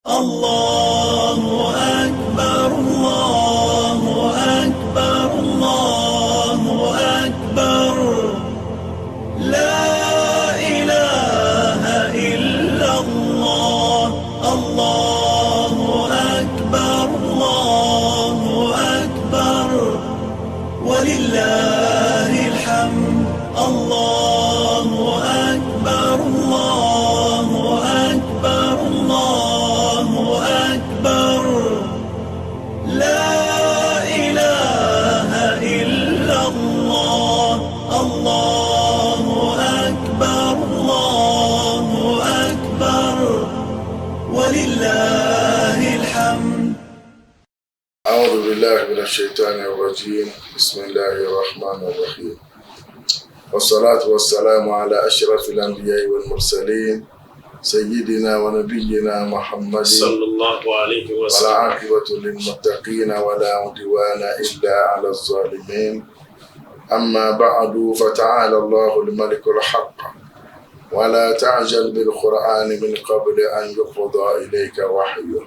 الله أكبر الله أكبر الله أكبر لا إله إلا الله الله أكبر الله أكبر ولله الحمد الله أكبر الله أكبر الله أكبر لا إله إلا الله الله أكبر الله أكبر ولله الحمد. أعوذ بالله من الشيطان الرجيم. بسم الله الرحمن الرحيم. والصلاة والسلام على أشرف الأنبياء والمرسلين سيدنا ونبينا محمد صلى الله عليه وسلم. والعاقبة للمتقين ولا عدوان إلا على الظالمين. أما بعد فتعالى الله الملك الحق ولا تعجل بالقرآن من قبل أن يقضى إليك وحيه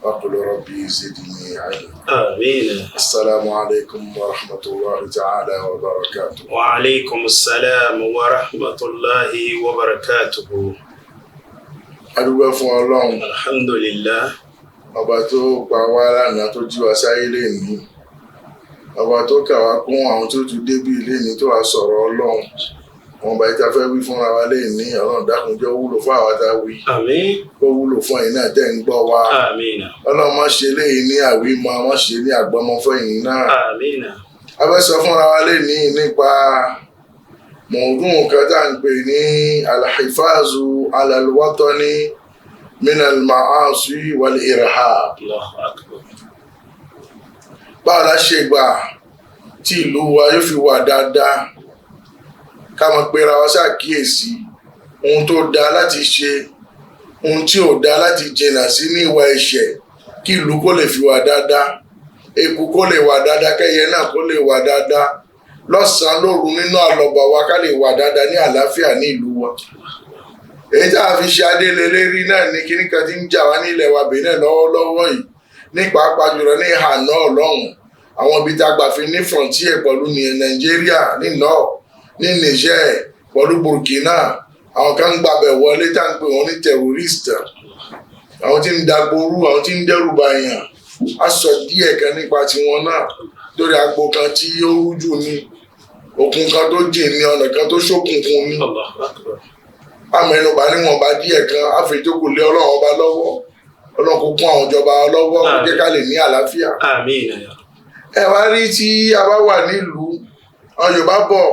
وقل ربي زدني علما. آمين. السلام عليكم ورحمة الله تعالى وبركاته. وعليكم السلام ورحمة الله وبركاته. adúgbò fún Ọlọ́run. Alhamdulillah. ọba tó pa wá lánàá tó jí wa sáyé lénìí, ọba tó kà wá kún àwọn tó tún débí lénìí tó wá sọ̀rọ̀ Ọlọ́run. wọn bá ìta fẹ́ wí fúnra wa lénìí, Ọlọ́run dákun jẹ́ wúlò fún àwa tá a wí. Àmín. kó wúlò fún ẹ̀yin náà tẹ́ ń gbọ́ wa. Àmín. Ọlọ́run má ṣe léyìí ní àwímọ́, má ṣe ní àgbọ́mọ́ fún ẹ̀yin náà. Àmín. a fẹ́ sọ fúnra wa lénìí nípa mọ̀ọ́dún kan tá à ń pè ní alhifazu alalwatani min almaasi wal irhab. Allahu akbar. báwo la ṣe gbà tí ìlú wa yóò fi wà dáadáa, ká mọ̀ pera wa ṣàkíyèsí ohun tó dáa láti ṣe, ohun tí ò dáa láti jìnnà sí ní ìwà ẹ̀ṣẹ̀, kí ìlú kó lè fi wà dáadáa, eku kó lè wà dáadáa, kẹ́yẹ náà kó lè wà dáadáa, lọ́sàn-án lóru nínú àlọ́bà wa ká lè wà dáadáa ní àlàáfíà ní ìlú wa. èyí tá a fi ṣe adélé lérí náà ní kíní kan tí ń jà wá nílẹ̀ wa Benin lọ́wọ́lọ́wọ́ yìí, ní pàápàá jùlọ ní ìhà náà lọ́hùn, àwọn ibi tá a gbà fi ní frontier pẹ̀lú ní Nàìjíríà, ní náà ní Niger pẹ̀lú Burkina. àwọn kan ń gbàbẹ̀ wọlé tá à ń pè wọ́n ní terrorist, àwọn tí ń dagboru, àwọn tí ń dẹ́rù bàyàn. a sọ díẹ̀ kan nípa tiwọn náà lórí agbo kan tí ó rújù ní, òkun kan tó jìn ní, ọ̀nà kan tó ṣókùnkùn ní. Allahu akbar. amẹnubà níwọ̀nba díẹ̀ kan, àfẹjọkù lé Ọlọ́run ọba lọ́wọ́. Ọlọ́run kó kún àwọn ìjọba lọ́wọ́, kó jẹ́ ká lè ní àlàáfíà. Àmín. ẹ wá rí tí a bá wà nílùú, àwọn Yorùbá bọ̀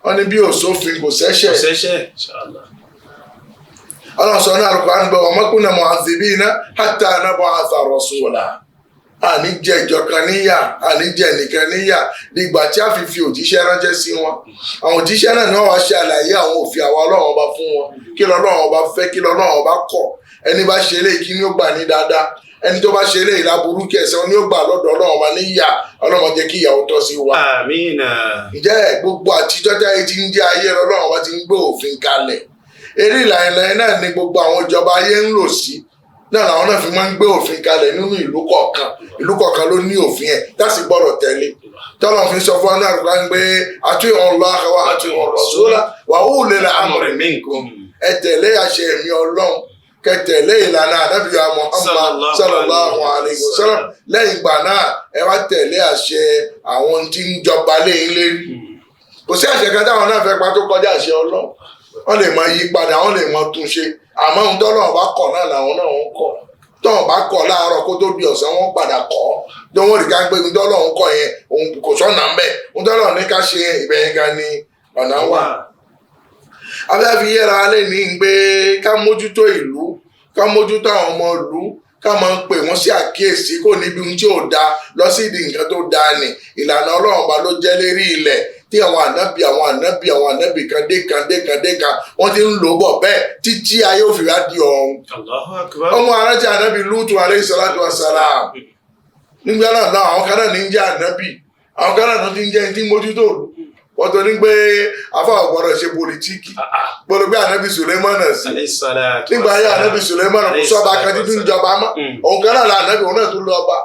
wọ́n ní bí ò sófin kò sẹ́ṣẹ̀. Kò sẹ́ṣẹ̀. Inshallah. Ọlọ́run sọ ní Al-Qur'an gbọ́ wa ma kunna mu'adhibina hatta nab'atha rasula. àní jẹ ìjọ kan níyà, àní jẹ ẹnìkan níyà nígbà tí a fi òjíṣẹ́ ránṣẹ́ sí wọn. àwọn òjíṣẹ́ náà ni wọ́n wá ṣe àlàyé àwọn òfin àwa Ọlọ́run ọba fún wọn, kí l'Ọlọ́run ọba fẹ́, kí l'Ọlọ́run ọba kọ̀. ẹni bá ṣe eléyìí kí ni ó gbà ní dáadáa, ẹni tó bá ṣe eléyìí láburú kẹsàn-án ni ó gbà lọ́dọ̀ Ọlọ́run ọba níyà. Ọlọ́run jẹ́ kí ìyàwó tọ́ sí wa. Àmín. ǹjẹ́ gbogbo àtijọ́ tí ayé ti ń jẹ́ ayé Ọlọ́run ọba ti ń gbé òfin kalẹ̀. eré ìlànà náà ni gbogbo àwọn ìjọba ayé ń lò sí, náà làwọn náà fi máa ń gbé òfin kalẹ̀ nínú ìlú kọ̀ọ̀kan ló ní òfin ẹ̀ láti gbọ́dọ̀ tẹ̀lé. tọ́lọ̀ fi sọ fún náà rúgbà ń gbé ati'u Allaha wa ati'u Rasula wa ulil amri minkum. ẹ tẹ̀lé àṣẹ ẹ̀mí Ọlọ́run, kẹ́ tẹ̀lé ìlànà Ànábì Muhammad sallallahu alayhi wa sallam. lẹ́yìn ìgbà náà ẹ wá tẹ̀lé àṣẹ àwọn tí ń jọba léyìn lérí. kò sí àṣẹ kan táwọn náà fẹ́ pa tó kọjá àṣẹ Ọlọ́run. wọ́n lè máa yí padà, wọ́n lè máa tún ṣe, àmọ́ ohun tọ́lọ́run bá kọ̀ náà làwọn náà ń kọ̀. tọ́wọ́n bá kọ̀ láàárọ̀ kó tó di ọ̀sán wọ́n padà kọ̀ ọ́. tó wọ́n rí ká gbé ohun tọ́lọ́run kọ̀ yẹn, òun kò sọ́nà ń bẹ̀. ohun tọ́lọ́run ní ká ṣe ìbẹ̀yẹn gan ni ọ̀nà wà. abẹ́fi yẹra alẹ́ ní gbé ká mójútó ìlú, ká mójútó àwọn ọmọ ìlú, ká máa ń pè wọ́n sí àkíyèsí kò níbi ohun tí ò dáa lọ sí ìdí nǹkan tó dáa ni. ìlànà Ọlọ́run bá ló jẹ́ lérí ilẹ̀ tí àwọn ànábì kan dé kan wọ́n ti ń lò bọ̀ bẹ́ẹ̀ títí ayé òfin wá di ọ̀run. Allahu akbar. ọmọ arántí ànábì Lútù alayhi salatu wassalam. nígbà náà àwọn kan náà ní ń jẹ́ ànábì, àwọn kan náà ti ń jẹ́ ní tí mójútó wọ́n tó ní pé afáwọ̀ gbọ́dọ̀ ṣe pòlítíìkì gbọ́dọ̀ pé ànábì Sùlẹ́mánà sí nígbà ayé ànábì Sùlẹ́mánà kò sọ́ba kan títún ìjọba mọ́ òun kan náà la ànábì òun náà tún lọ bá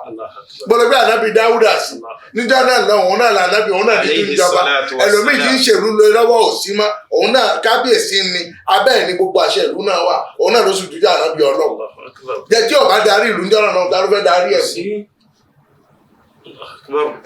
gbọ́dọ̀ pé ànábì Dáúdà sí níjọ́ náà lọ òun náà la ànábì òun náà títún ìjọba ẹlòmíì tí ń ṣèlú lọ́wọ́ òsì mọ́ òun náà kábíyèsí ni abẹ́ ẹ̀ ní gbogbo àṣẹ ìlú náà wà òun náà ló sì dúdú ànábì Ọlọ́run jẹ́ tí ọba darí ìlú níjọ́ náà ta ló fẹ́ darí ẹ̀ sí.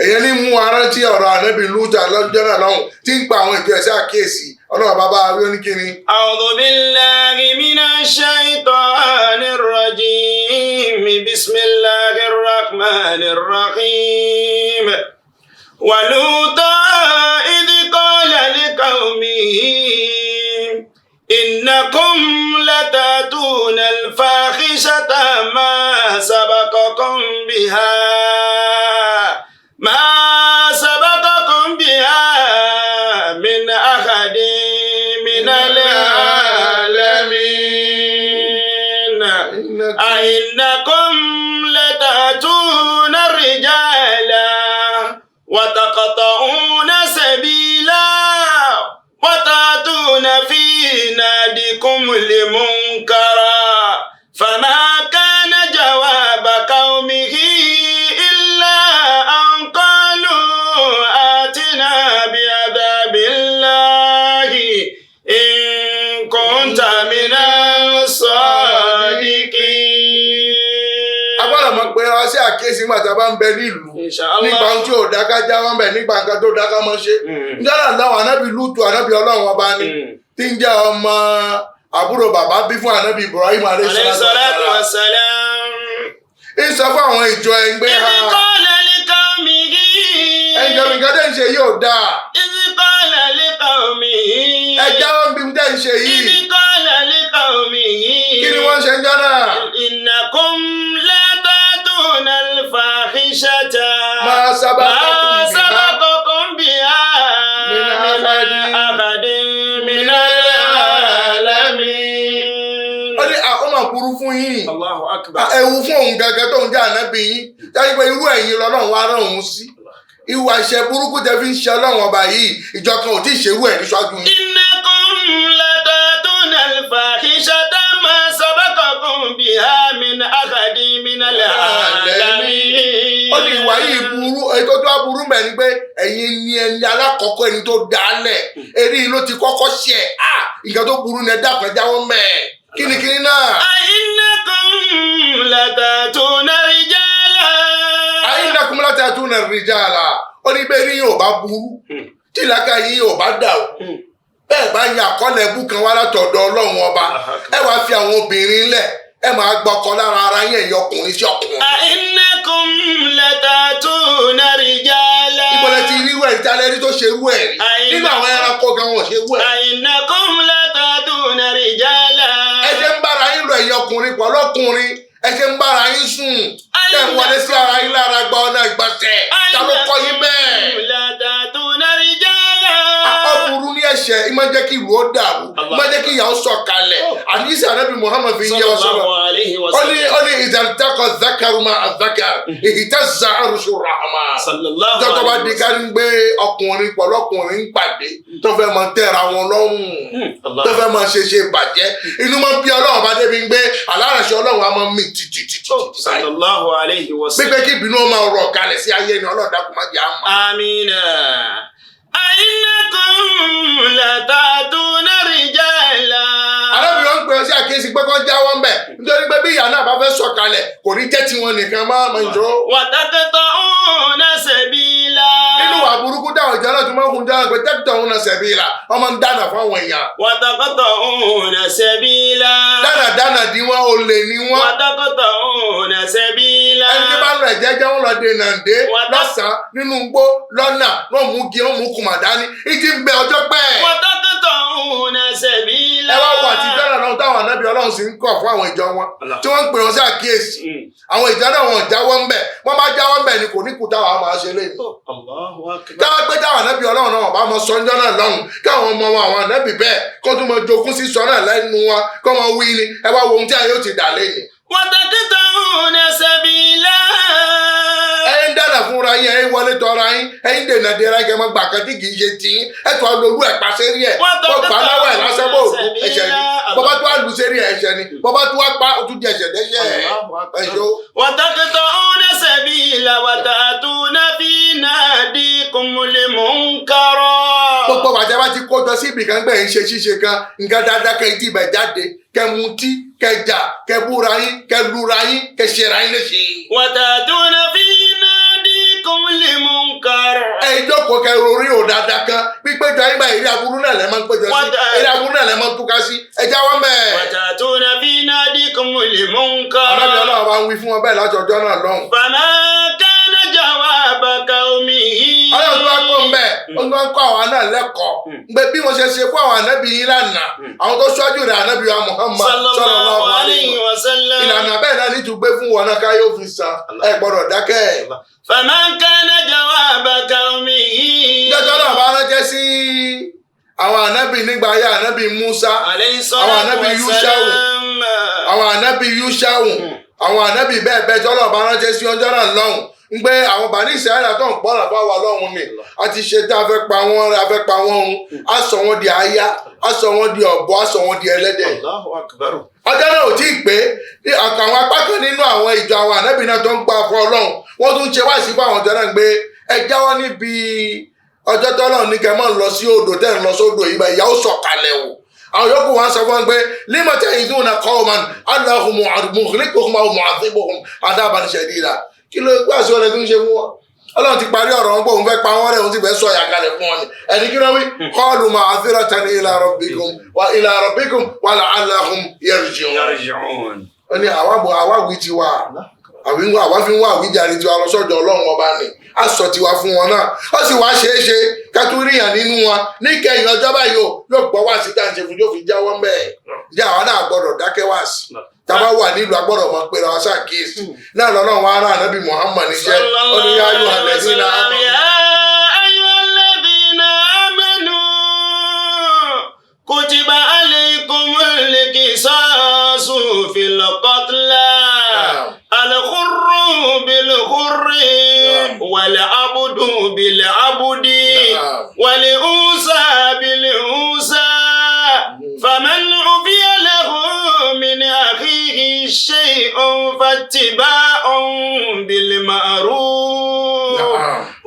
èyàn ní mú arántí ọ̀rọ̀ ànábì Lútà lọ́jọ́ náà lọ́hùn tí ń pa àwọn ìjọ ẹ̀sẹ̀ àkíyèsí ọlọ́run bàbá rí oníkíni. A'udhu billahi minash shaitanir rajim bismillahir rahmanir rahim wa Luta idh qala liqaumihi innakum latatuna al-fahishata ma sabaqakum biha min ahadin minal alamin أئنكم لتأتون الرجال وتقطعون سبيلا وتأتون في نادكم المنكرا فما كان جواب قومه إلا أن قالوا آتنا بعذاب الله إن كنت من الصادقين. agbára mọ̀ pé ọ sí àkíyèsí nígbà tá a bá ń bẹ nílùú nípa ohun tí ò dáká já wọn bẹ nípa nǹkan tó dáká mọ́ ṣe nígbà láwọn ànábì Lútù ànábì Ọlọ́run ọba ni tí ń jẹ́ ọmọ àbúrò bàbá bí fún ànábì Ibrahim alayhi salatu wassalam. ń sọ fún àwọn ìjọ ẹgbẹ́ ha ẹjọ́ mi gẹ́gẹ́ ń ṣe yóò dáa ẹjọ́ bí ń tẹ́ ń ṣe yìí kí ni wọ́n ṣe ń jọ náà. innakum la tatuna al-fahishata ma sabaqakum biha min ahadin minal alamin. ó ní àkọ́mọ̀ burú fún yín Allahu akbar. ẹ̀wù fún òun gẹ́gẹ́ tó ń jẹ́ ànábì yín dájú pé irú ẹ̀yin lọ́lọ́run wá rán òun sí ìwà ìṣẹ́ burúkú tẹ́ fi ń ṣe Ọlọ́run ọba yìí ìjọ kan ò tí ì ṣerú ẹ̀ níṣáájú yín. innakum la tatuna al-fahishata ma sabaqakum biha min ahadin minal alamin. ó ní ìwà yìí burú ètò tó burú mẹ́ ni pé ẹ̀yin ni ẹni alákọ̀ọ́kọ́ ẹni tó dálẹ̀ eré yìí ló ti kọ́kọ́ ṣe nǹkan tó burú ni ẹ dákun jáwọ́ mẹ́ kíníkíní náà. innakum la tatuna rijala. innakum la tatuna rijala ó ní bẹ́ẹ̀ ni yóò bá burú tí ìlàkà yìí yóò bá dà o bẹ́ẹ̀ bá yan àkọọ́lẹ̀ ẹ̀bù kan wá látọ̀dọ̀ Ọlọ́run ọba ẹ wá fi àwọn obìnrin lẹ̀ ẹ máa gbọ́kọ lára ara yín ẹ̀yin ọkùnrin sí ọkùnrin. innakum la tatuna rijala. ìbọ̀lẹ̀ ti rí wẹ̀ ìtàlẹ́rí tó ṣe rú ẹ̀ rí nínú àwọn ẹranko gan wọn ṣe rú ẹ̀. innakum la tatuna rijala. ẹ ṣe ń bára yín lọ ẹ̀yin ọkùnrin pọ̀ lọ́kùnrin ẹ ṣe ń bára yín sùn tẹ̀ ń wọlé sí ara yín lára gba ọ̀nà ìgbọ̀nsẹ̀ ta ló kọ́ yín bẹ́ẹ̀. la tatuna rijala. ọ̀bùrú ní ẹ̀ṣẹ̀ ìmọ̀ jẹ́ kí ìlú ó dàrú ìmọ̀ jẹ́ kí ìyàwó sọ̀kalẹ̀ àdìsí ànábì Muhammad fi yẹ ọsọ lọ ó ní ìdàlùtàkọ̀ zakaru ma azakar ìhìtẹ́sà arúṣu rahama tọ́tọ́ bá di ká ń gbé ọkùnrin pọ̀ lọ́kùnrin ń pàdé tó fẹ́ máa tẹ̀ra wọn lọ́rùn tó fẹ́ máa ṣe bàjẹ́ inú máa bí Ọlọ́run bá débi ń gbé aláràṣẹ Ọlọ́run á máa mì títí pípẹ́ kí ìbínú máa rọ̀ kalẹ̀ sí ayé ni Ọlọ́run dákun má jẹ́ àmọ́. Amina. Innakum la tatuna rijala. arábìnrin ń pè ọ́ sí àkíyèsí pé kọ́ jáwọ́ ń bẹ̀ nítorí pé bí ìyá náà bá fẹ́ sọ̀kalẹ̀ kò ní jẹ́ tiwọn nìkan máa ń jọ. wa taqta'una sabila. nínú wà burúkú dáhùn ìjà náà tó máa ń kun dáhùn pé taqta'una sabila ọmọ ń dáná fáwọn èèyàn. wa taqta'una sabila. dáná di wọn olè ni wọn. wa taqta'una sabila. ẹni tí bá lọ ẹ̀jẹ̀ wọn lọ dènà dé lọ́sàn-án nínú igbó lọ́nà wọn mú kí wọn mú kùmàdání ìdí ń bẹ ọjọ́ pẹ́. wa taqta'una sabila. ẹ wá wà tí dáná náà táwọn ànábì Ọlọ́run sì ń kọ̀ fún àwọn ìjọ wọn tí wọ́n ń pè wọn sí àkíyèsí àwọn ìjọ náà wọn jáwọ́ ń bẹ̀ wọ́n bá jáwọ́ ń bẹ̀ ni kò ní kú táwọn máa ṣe lé ní. táwọn pé táwọn ànábì Ọlọ́run náà bá mọ sọ́njọ́ náà lọ́hùn káwọn ọmọ wọn àwọn ànábì bẹ́ẹ̀ kó tún mọ jogún sí sọ náà lẹ́nu wọn kó mọ wí ni ẹ wá wo ohun tí a yóò ti dà lẹ́yìn. wa taqta'una sabila. ẹ̀yin dáná fúnra yín ẹ̀yin wọlé tọra yín ẹ̀yin dè dènà dèrè kẹ́ mọ́ gbà kan tí kì í ṣe tì í ẹ̀ tó lóru ẹ̀ pa sérí ẹ̀ kó gbà láwọ̀ ẹ̀ lásán bò ẹ̀ṣẹ̀ ni bọ́bá tó wà lù sérí ẹ̀ ẹ̀ṣẹ̀ ni bọ́bá tó wà pa ó tún di ẹ̀ṣẹ̀ dẹ́ṣẹ̀ ẹ̀ṣọ́. وتقطعون سبيلا وتأتون في ناديكم المنكر. gbogbo bàtẹ́ bá ti kó jọ sí ibì kan gbẹ̀yìn ṣe ṣíṣe kan nǹkan dáadáa kẹ́ ti ibẹ̀ jáde kẹ́ mutí kẹ́ jà kẹ́ búra yín kẹ́ lura yín kẹ́ ṣera yín léṣe. وتأتون في ناديكم المنكر. ẹ jókòó kẹ́ rorí ò dáadáa kan pípéjọ ayé báyìí eré aburú náà lẹ́ máa ń péjọ sí eré aburú náà lẹ́ máa ń túká sí ẹ jáwọ́ mẹ́ẹ̀. وتأتون في ناديكم المنكر. ọlọ́dún ọlọ́run bá ń wí fún wọn bẹ́ẹ̀ láti ọjọ́ náà lọ́hùn. فما كان جواب قومه. ọlọ́run tó wá kó ń bẹ̀ ó ń kọ́ àwọn náà lẹ́kọ̀ọ́ pé bí mo ṣe ṣe fún àwọn ànábì yín lánàá àwọn tó ṣáájú rẹ̀ ànábì wa Muhammad sallallahu alaihi wasallam ìlànà bẹ́ẹ̀ náà ní tùgbé fún wọn náà káyọ̀ fi san ẹ gbọ́dọ̀ dákẹ́. فما كان جواب قومه. jọjọ náà bá ránṣẹ́ sí àwọn ànábì nígbà ayé ànábì Musa àwọn ànábì Yushau àwọn ànábì Yushau àwọn ànábì bẹ́ẹ̀ bẹ́ẹ̀ tọ́lọ̀ bá ránṣẹ́ sí ọjọ́ náà lọ́hùn ń gbé àwọn bàní Ísírẹ́lì tó ń pọ́nà fáwọn ọlọ́run ni a ti ṣe tá a fẹ́ pa wọ́n run a sọ wọ́n di aya a sọ wọ́n di ọ̀bọ a sọ wọ́n di ẹlẹ́dẹ̀. Allahu akbar. ọjọ́ náà ò tí ì pé àwọn apá kan nínú àwọn ìjọ àwọn ànábì náà tó ń pa fún ọlọ́run wọ́n tún ṣe wáìsí fún àwọn ọjọ́ náà gbé ẹ jáwọ́ níbi ọjọ́ tọ́lọ́run ní kẹ́ máa ń lọ sí odò tẹ́ ń lọ sódò yìí bá ìyà ó sọ̀kalẹ̀ wò àwọn yòókù wọn sọ fún wọn pé lima ta'iduna qawman Allahu muhlikuhum aw mu'adhibuhum 'adaban shadida kí ló gbà sí ọ̀rẹ́ tó ń ṣe fún wọn ọlọ́run ti parí ọ̀rọ̀ wọn pé òun fẹ́ pa wọ́n rẹ̀ òun sì fẹ́ sọ ìyà kalẹ̀ fún wọn ni ẹni kí ló wí qalu ma'dhiratan ila rabbikum wa la'allahum yarji'un. ó ní àwáwí ti wà àwa fi ń wá àwíjàre tiwa lọ sọ́dọ̀ ọlọ́run ọba ni a sọ tiwa fún wọn náà ó sì wá ṣeé ṣe kátúríyàn nínú wọn níkẹyìn ọjọ́ báyìí yóò gbọ́ wá sí táǹṣe fún yóò fi jáwọ́ mbẹ́ẹ̀ ìjà àwọn náà gbọ́dọ̀ dákẹ́ wá sí tábà wà nílùú agbọ́dọ̀ mọ̀ pé ra ọ̀sán kíyèsí náà lọ́nà wọn ará ànábì Muhammad níṣẹ́ ó ní yá ayọ̀ alladhina amanu kutiba alaykumul qisasu fil qatla al-hurru bil-hurri wal-abdu bil-abdi wal-unsa bil-unsa faman ufiya lahu min akhihi shay'un fattiba'un bil-ma'ruf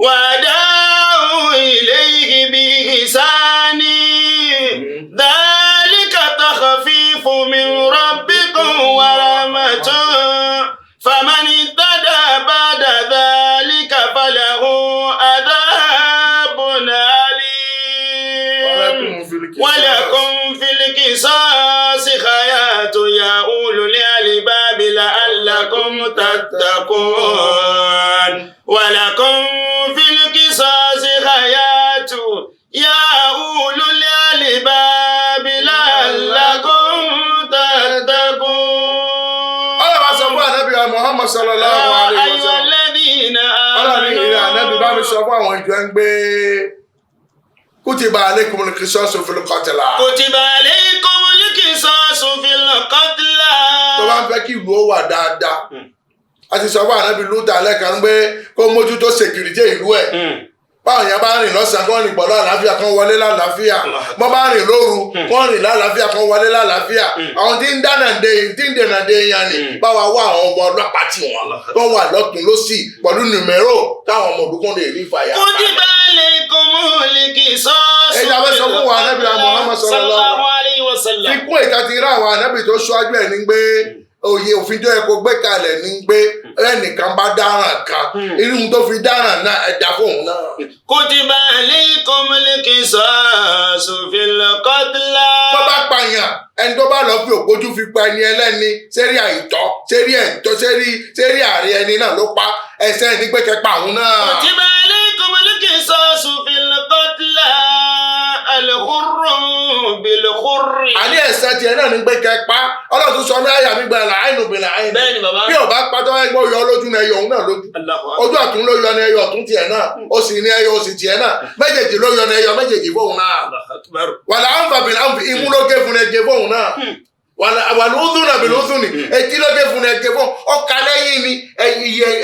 wa ada'u ilayhi bi-ihsani dhalika takhfifu min rabbikum wa rahmatun faman ihtada ba'da dhalika falahu adhabun alim wa lakum fil qisasi hayatun ya ulul albab la'allakum tattaqun wa lakum fil qisasi hayatun ya ulul albab la'allakum tattaqun. ọlọ́run sọ fún ànábì Muhammad sallallahu alaihi wasallam ọlọ́run ìrìn ànábì bá mi sọ fún àwọn ìjọ ń gbé kutiba alaykumul qisasu fil qatla. kutiba alaykumul qisasu fil qatla. tó bá ń fẹ́ kí ìlú ó wà dáadáa a ti sọ fún ànábì Lútà lẹ́ẹ̀kan pé kó mójútó security ìlú ẹ̀ báwọn yẹn bá rìn lọ́sàn-án kán rìn pẹ̀lú àlàáfíà kán wọlé lálàáfíà bọ́n bá rìn lóru kán rìn lálàáfíà kán wọlé lálàáfíà àwọn tí ń dènà dé yan ni báwa wá àwọn ọmọ ọlọ́pàá tí wọn tó wà lọ́tún lọ́sì pẹ̀lú nùmẹ́rò táwọn ọmọ òdùkún lè rí fàyà. kutiba alaykumul qisasu. ẹja fẹ́ sọ fún wa anábì Muhammad sallallahu alaihi wasallam. kíkún ìta ti rá àwọn anábì tó ṣáájú ẹ̀ ní gbé òye òfin tó yẹ kó gbé kalẹ̀ ní gbé ẹnìkan bá dáràn kan irú tó fi dáràn náà ẹ̀dá fóun náà. kutiba alaykumul qisasu fil qatla. bọ́ bá pààyàn ẹni tó bá lọ fi ògbójú fi pa ẹni ẹlẹ́ni sérí àìtọ́ sérí ẹ̀tọ́ sérí ààrẹ ẹni náà ló pa ẹsẹ̀ ní pé kẹpa òun náà. kutiba alaykumul qisasu fil qatla al-hurru bil-hurri. àní ẹ̀sẹ̀ tiẹ̀ náà ní pé kẹpa ọlọ́tún sọ ní àyà mi gba làáìnù bí làáìnù. bẹ́ẹ̀ni bàbá. bí ọba pátọ́ ẹgbẹ́ yọ lójú ní ẹyọ òun náà lójú. ojú ọ̀tún ló yọ ní ẹyọ ọ̀tún tiẹ̀ náà ó sì ní ẹyọ òsì tiẹ̀ náà méjèèjì ló yọ ní ẹyọ méjèèjì fóun náà. wàlà àǹfà bí imú ló gé fún ẹjẹ fóun náà. wàlà òdùn náà bí lódùn ni etí ló gé fún ẹjẹ fóun ọkà lẹ́yìn ni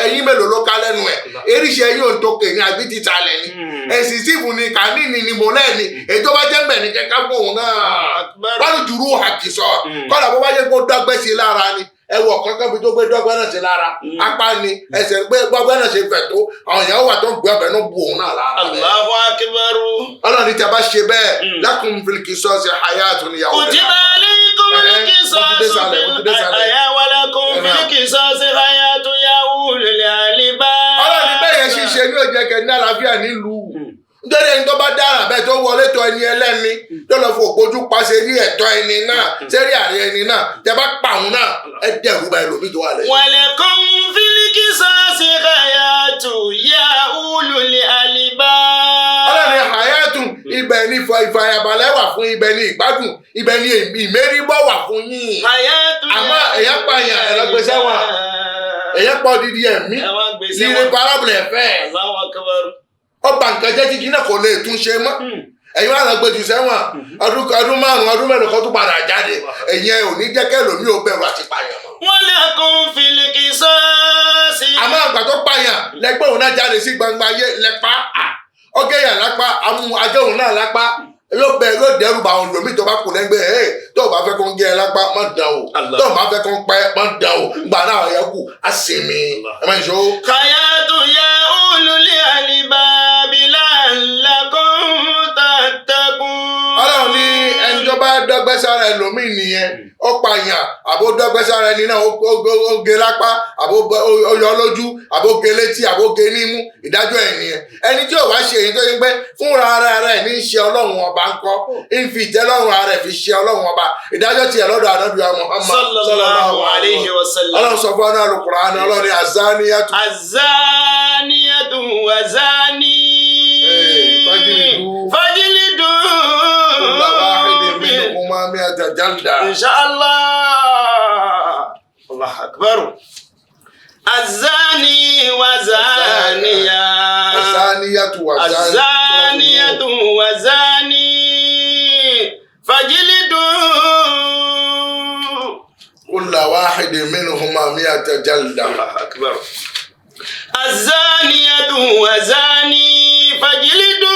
ẹ̀yìn mélòó ló ká lẹ́nu ẹ̀ eríṣẹ́ yóò tó kè ní àbí ti talẹ̀ ni ẹ̀sìn sífù ni kàníìnì ni mọ̀lẹ́ ni èyí tó bá jẹ́ mbẹ̀ ní kẹ́kẹ́ fóun náà wọ́n ti dúró àkìsọ̀ kọ́lá bó bá jẹ́ kó dọ́gbẹ́ sí lára ni ẹwọ kankan bí tó gbé dọ́gbẹ́ náà sí lára apá ni ẹsẹ̀ gbé dọ́gbẹ́ náà ṣe fẹ̀ tó àwọn èèyàn wà tó ń gbé ọbẹ̀ náà bu òun náà lára. Allahu akbar. ọlọ́run tí a bá ṣe bẹ́ẹ̀ lakum fil qisasi hayatun ya ulil kutiba alaykum al-qisasu fil hayati wa lakum fil qisasi hayatun ya ulil albab. ọlọ́run bẹ́ẹ̀ yẹn ṣiṣẹ́ ní òjẹ̀kẹ̀ ní àlàáfíà nílùú nítorí ẹni tó bá dára bẹ́ẹ̀ tó wọlé tọ̀ ẹni ẹlẹ́ni tó lọ fò gbójú paṣẹ ní ẹ̀tọ́ ẹni náà sẹ́rí àárẹ̀ ẹni náà tẹ bá pa òun náà ẹ dẹ̀rù bá ẹlòmíì tó wà lẹ́yìn. walakum fil qisasi hayatun ya ulul albab. ọlọ́run hayatun ibẹ̀ ni ìfàyàbalẹ̀ wà fún ibẹ̀ ni ìgbádùn ibẹ̀ ni ìmẹ́rìbọ̀ wà fún yín. hayatun àmọ́ èyàn pààyàn ẹ̀rọ̀gbẹ́sẹ̀ wọn èyàn pọ̀ dídí ẹ̀mí líle parabole ẹ̀fẹ́ Allahu akbar. ọba nǹkan jẹ́ kíkí náà kò lè tún ṣe mọ́ ẹ̀yin wà lọ́gbẹ́jù sẹ́wọ̀n ọdún márùn-ún ọdún mẹ́rin kan tó padà jáde ẹ̀yin ẹ̀ ò ní jẹ́ kẹ́ lómi ò bẹ̀rù àti pààyàn mọ́. walakum fil qisasi. àmọ́ àgbà tó pààyàn lẹ́gbẹ́ òun náà jáde sí gbangba ayé lẹ́pa ọgẹ́yà lápá amú ajé òun náà lápá yóò dẹ́rù bá àwọn lómi tó bá kù lẹ́gbẹ́ ẹ̀ tó o bá fẹ́ kó ń gé ẹ lápá má dán o tó o bá fẹ́ kó ń pẹ́ má dán o gbà náà yẹ kù á sinmi ẹ má ṣe o. hayatun ya ulul albab la'allakum tattaqun. ọlọ́run ní ẹni tó bá dọ́gbẹ́ sára ẹlòmíì nìyẹn ó pààyàn àbó dọ́gbẹ́ sára ẹni náà ó gé lápá àbó ó yọ lójú àbó gé létí àbó gé nímú ìdájọ́ ẹ̀ nìyẹn ẹni tí ò wá ṣe èyí tó yẹ pé fúnra ara rẹ̀ ní í ṣe ọlọ́run ọba ńkọ́ ìfi ìtẹ́lọ́run ara rẹ̀ fi ṣe ọlọ́run ọba ìdájọ́ tiẹ̀ lọ́dọ̀ ànábì Muhammad sallallahu alayhi wa sallam. ọlọ́run sọ fún ọ́nà Al-Qur'an ọlọ́run ní azaniyatu. azaniyatu wa zani. fajlidu. Inshallah. Allah akbar. Azani wa zaniya. Azaniyatu wa zani. Azaniyatu wa zani. Fajlidu. Kulla wahidin minhuma mi'ata jalda. Allah akbar. Azaniyatu wa zani. Fajlidu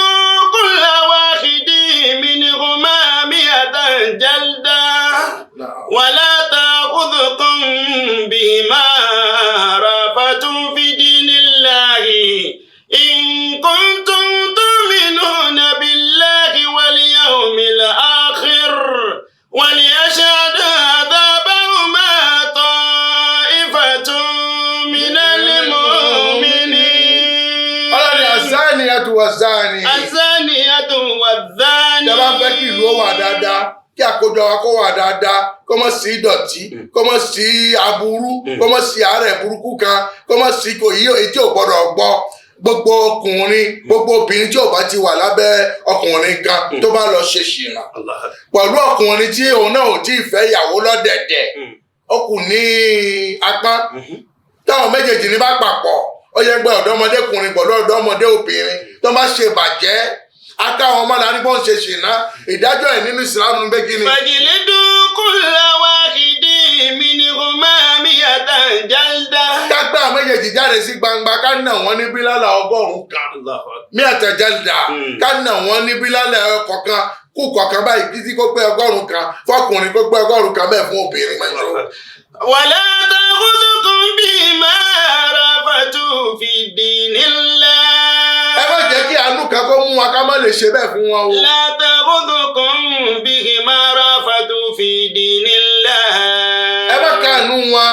kulla wahidin minhuma mi'ata jalda. ولا تأخذكم بما رأفة في دين الله إن كنتم تؤمنون بالله واليوم الآخر وليشهد عذابهما طائفة من المؤمنين. الزانية والزاني. الزانية والزاني. Tẹ́ bá fẹ́ kí ìlú ó wà dáadáa kí àkójọ wa kó wà dáadáa kó má sí ìdọ̀tí kó má sí aburú kó má sí àárẹ̀ burúkú kan kó má sí èyí tí ò gbọ́dọ̀ gbọ́ gbogbo ọkùnrin gbogbo obìnrin tí ò bá ti wà lábẹ́ ọkùnrin kan tó bá lọ ṣe ṣìnà pẹ̀lú ọkùnrin tí òun náà ò tí ì fẹ́ ìyàwó lọ́dẹ̀dẹ̀ ọkùnrin apá táwọn méjèèjì ní bá papọ̀ ó yẹ gbé ọ̀dọ́mọdékùnrin pẹ̀lú ọ̀dọ́mọdé obìnrin tó bá ṣe bàjẹ́ aka àwọn ọmọ láti bọ́n ṣe ṣìnà ìdájọ́ ẹ̀ nínú ìsìlámù ń gbé kíni. fajlidu kulla wahidin minhuma mi'ata jalda. kágbá méjèèjì jáde sí gbangba ká nà wọ́n ní bílálà 100 kan mi'ata jalda ká nà wọ́n ní bílálà kọ̀ọ̀kan kú kọ̀ọ̀kan báyìí títí kó pé 100 kan fọkùnrin kó pé 100 kan bẹ́ẹ̀ fún obìnrin mẹ́jọ. wala ta'khudhukum bima rafatu fi dinillah. ẹ má jẹ́ kí àánú kan kó mú wa ká má lè ṣe bẹ́ẹ̀ fún wọn o. la ta'khudhukum bima rafatu fi dinillah. ẹ má káànú wọn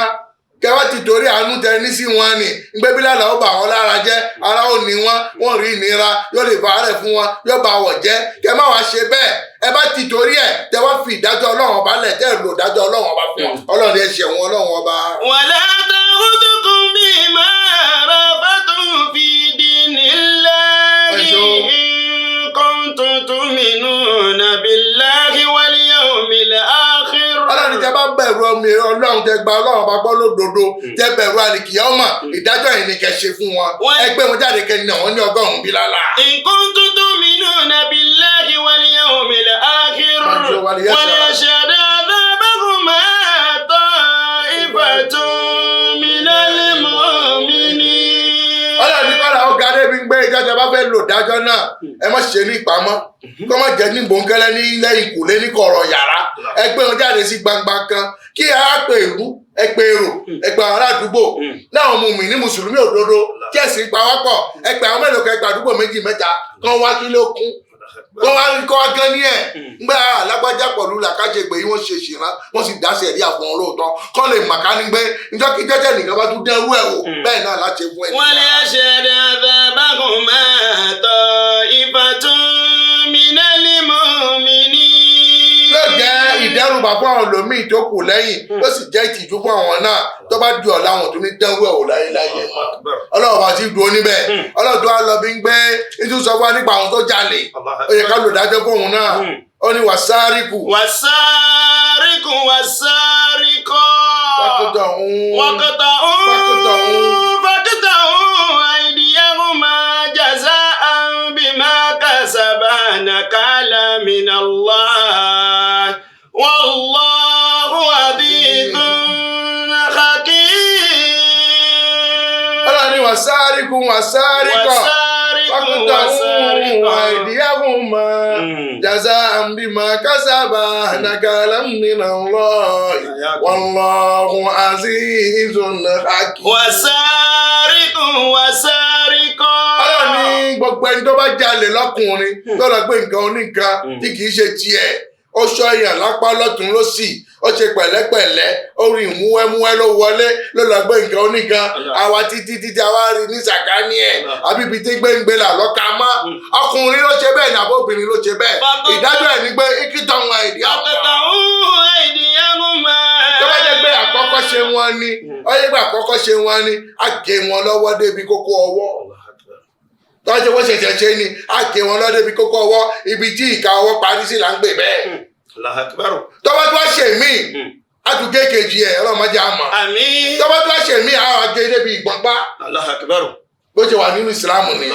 kẹ wá ti torí àánú tẹ ní sí wọn ni gbé bílálà ó bà wọn lára jẹ́ ara ò ní wọn rí ìnira yóò lè bá rẹ fún wọn yóò bá wọ jẹ́ kẹ má wá ṣe bẹ́ẹ̀ ẹ bá ti torí ẹ tẹ wá fi ìdájọ́ Ọlọ́run ọba lẹ tẹ lò ìdájọ́ Ọlọ́run ọba fún wọn Ọlọ́run ẹ ṣe wọn Ọlọ́run ọba. wala ta'khudhukum bima rafatu fi dinillahi in kuntum tu'minuna billahi wal yawmil akhir. Ọlọ́run tẹ bá bẹ̀rù ọmọ Ọlọ́run tẹ gba Ọlọ́run bá gbọ́ lódodo tẹ bẹ̀rù àlìkìyámà ìdájọ́ yìí ni kẹ ṣe fún wọn ẹgbẹ́ wọn jáde kẹ nà wọ́n ní 100 bílálà. in kuntum tu'minuna billahi wal yawmil akhir wa liyashhad adhabahuma ta'ifatun minal mu'minin. ìdájọ́ tẹ bá fẹ́ lò dájọ́ náà ẹ má ṣe ní ìpamọ́ kó má jẹ́ ní bòńkẹ́lẹ́ ní lẹ́yìn kùlé ní kọ̀rọ̀ yàrá ẹ gbé wọn jáde sí gbangba kan kí ẹ á pè ìlú ẹ pè èrò ẹ pè àwọn ará àdúgbò náà mú mi ní mùsùlùmí òdodo kí ẹ̀sìn pawọ́pọ̀ ẹ pè àwọn mélòó kan ẹ pè àdúgbò 2 mẹ́ta kan wá kí ló kún kọ́ wá gan ní ẹ̀ ngbà alágbájá pọ̀lú làkàṣègbè yìí wọ́n ṣe ṣìrán wọ́n sì dá sẹ̀rí àfọ̀n olóòótọ́ kọ́ lè màkà ní gbé ìjọ́kíjọ́jẹ́ nìkan bá tún dẹ́rú ẹ̀ wò bẹ́ẹ̀ náà láti fún ẹ̀. wọ́n lè ṣe dáadáa bákan máa tọ́ ìfàtún mínálì mọ́mìnì. yóò jẹ́ ìdẹ́rùbà fún àwọn olómìn tó kù lẹ́yìn ó sì jẹ́ ìtìjú fún àwọn náà tó bá di ọ̀la àwọn tó ní dẹ́rú ẹ̀ wò láyéláyé ọlọ́run bá ti dúró níbẹ̀ ọlọ́run tó wá lọ bí ń gbé nítorí sọ fún wa nípa àwọn tó jalè ó yẹ ká lò dájọ́ fún òun náà ó ní wàsáríkù. wàsáríkù wàsáríkọ́. wákàtà òun. wákàtà òun. wákàtà òun àìdíyàwó máa jàzá bima kasaba nakala minallah wallahu adizun hakim. ọlọ́run ní wàsáríkù wàsáríkọ́. فاقطعوا أيديهما جزاء بما كسبا نكالا من الله والله عزيز حكيم. وسارق وسارق. ọlọ́run ní gbogbo ẹni tó bá jalè lọ́kùnrin tó lọ gbé nǹkan oníkan tí kì í ṣe tiẹ̀ ó ṣọ́ èèyàn lápá lọ́tún lósì ó ṣe pẹ̀lẹ́pẹ̀lẹ́ ó rí ìmúwẹ́múwẹ́ ló wọlé ló lọ gbé nǹkan oníkan àwa títí àwa rí ní sàkání ẹ̀ àbíbi tí gbéǹgbé là lọ́ka mọ́ ọkùnrin ló ṣe bẹ́ẹ̀ ní àbóbìnrin ló ṣe bẹ́ẹ̀ ìdájọ́ ẹ̀ ní pé ìkìtọ̀ wọn àìdí àwọn. tó bá jẹ́ pé àkọ́kọ́ ṣe wọn ni ó yẹ pé àkọ́kọ́ ṣe wọn ni á gé wọn lọ́wọ́ débi kókó ọwọ́ tọ́jú wọ́n ṣẹ̀ṣẹ̀ ṣe ni á gé wọn lọ́dẹ bí kókó ọwọ́ ibi tí ìka ọwọ́ parí sí là ń gbé bẹ́ẹ̀. tọ́ba tó wá ṣe mí á tún gé kejì ẹ̀ ọlọ́mọdé àmọ́. tọ́ba tó wá ṣe mí á wá gé débi ìgbọ̀npá. bó ṣe wà nínú ìsìlámù ni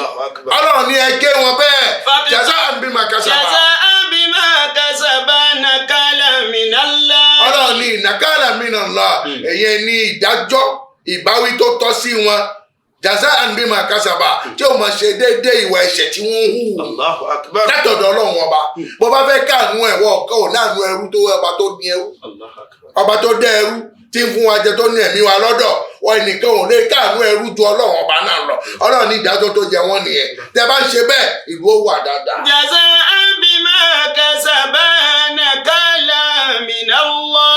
ọlọ́run ní ẹ gé wọn bẹ́ẹ̀ jaza'an bima kasaba. jaza'an bima kasaba nakala minallah. ọlọ́run ní nakala minallah èyí ní ìdájọ́ ìbáwí tó tọ́ sí wọn. jaza'an bima kasaba tí o máa ṣe déédéé ìwà ẹ̀ṣẹ̀ tí wọ́n hù látọ̀dọ̀ ọlọ́run ọba bó bá fẹ́ káànú ẹ̀wọ̀ ọ̀kan ò náànú ẹrú tó ọba tó ní ẹrú ọba tó dẹ́ ẹrú tí ń fún wa jẹ tó ní ẹ̀mí wa lọ́dọ̀ wọ́n ẹnìkan ò lè káànú ẹrú ju ọlọ́run ọba náà lọ ọlọ́run ní ìdájọ́ tó jẹ wọ́n nìyẹn tẹ́ bá ń ṣe bẹ́ẹ̀ ìlú ó wà dáadáa. jaza'an bima kasaba nakala minallah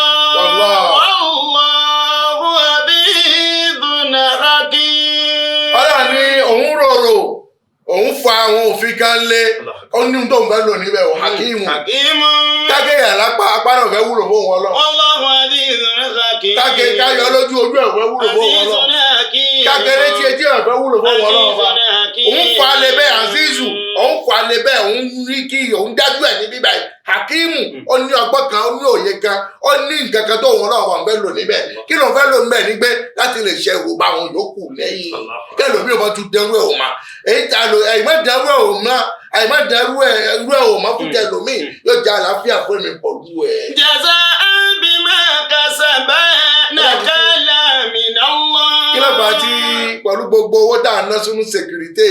wallahu adizun hakim. ọlọ́run ní òun rorò òun fa àwọn òfin kan lé ó ní tó ń fẹ́ lò níbẹ̀ ò hakimu kágéyà lápá apá náà fẹ́ wúlò fún wọn lọ. wallahu adizun hakim. kágé káyọ lójú ojú ẹ̀ fẹ́ wúlò fún wọn lọ. kágéré tí etí ẹ̀ fẹ́ wúlò fún wọn lọ. òun fa lè bẹ́ẹ̀ azizu òun fa lè bẹ́ẹ̀ òun rí kí òun dájú ẹ̀ níbí báyìí hakimu ó ní ọgbọ́n kan ó ní òye kan ó ní nǹkan kan tó wọn náà wà ń fẹ́ lò níbẹ̀ kí ló ń fẹ́ lò níbẹ̀ nígbẹ́ láti lè ṣe ìwò bá wọn yòókù lẹ́yìn kẹlòmíì ò bá tún dẹrú ẹ̀ ò má èyí ta lò àìmọ́ dẹrú ẹ̀ ò má àìmọ́ dẹrú ẹ̀ ò má fún tẹlòmíì yóò jẹ́ àlàáfíà fún mi pọ̀lú ẹ̀. jaza'an bima kasaba nakala minallah. kí ló fà á tí pẹ̀lú gbogbo owó tá à ń ná sínú security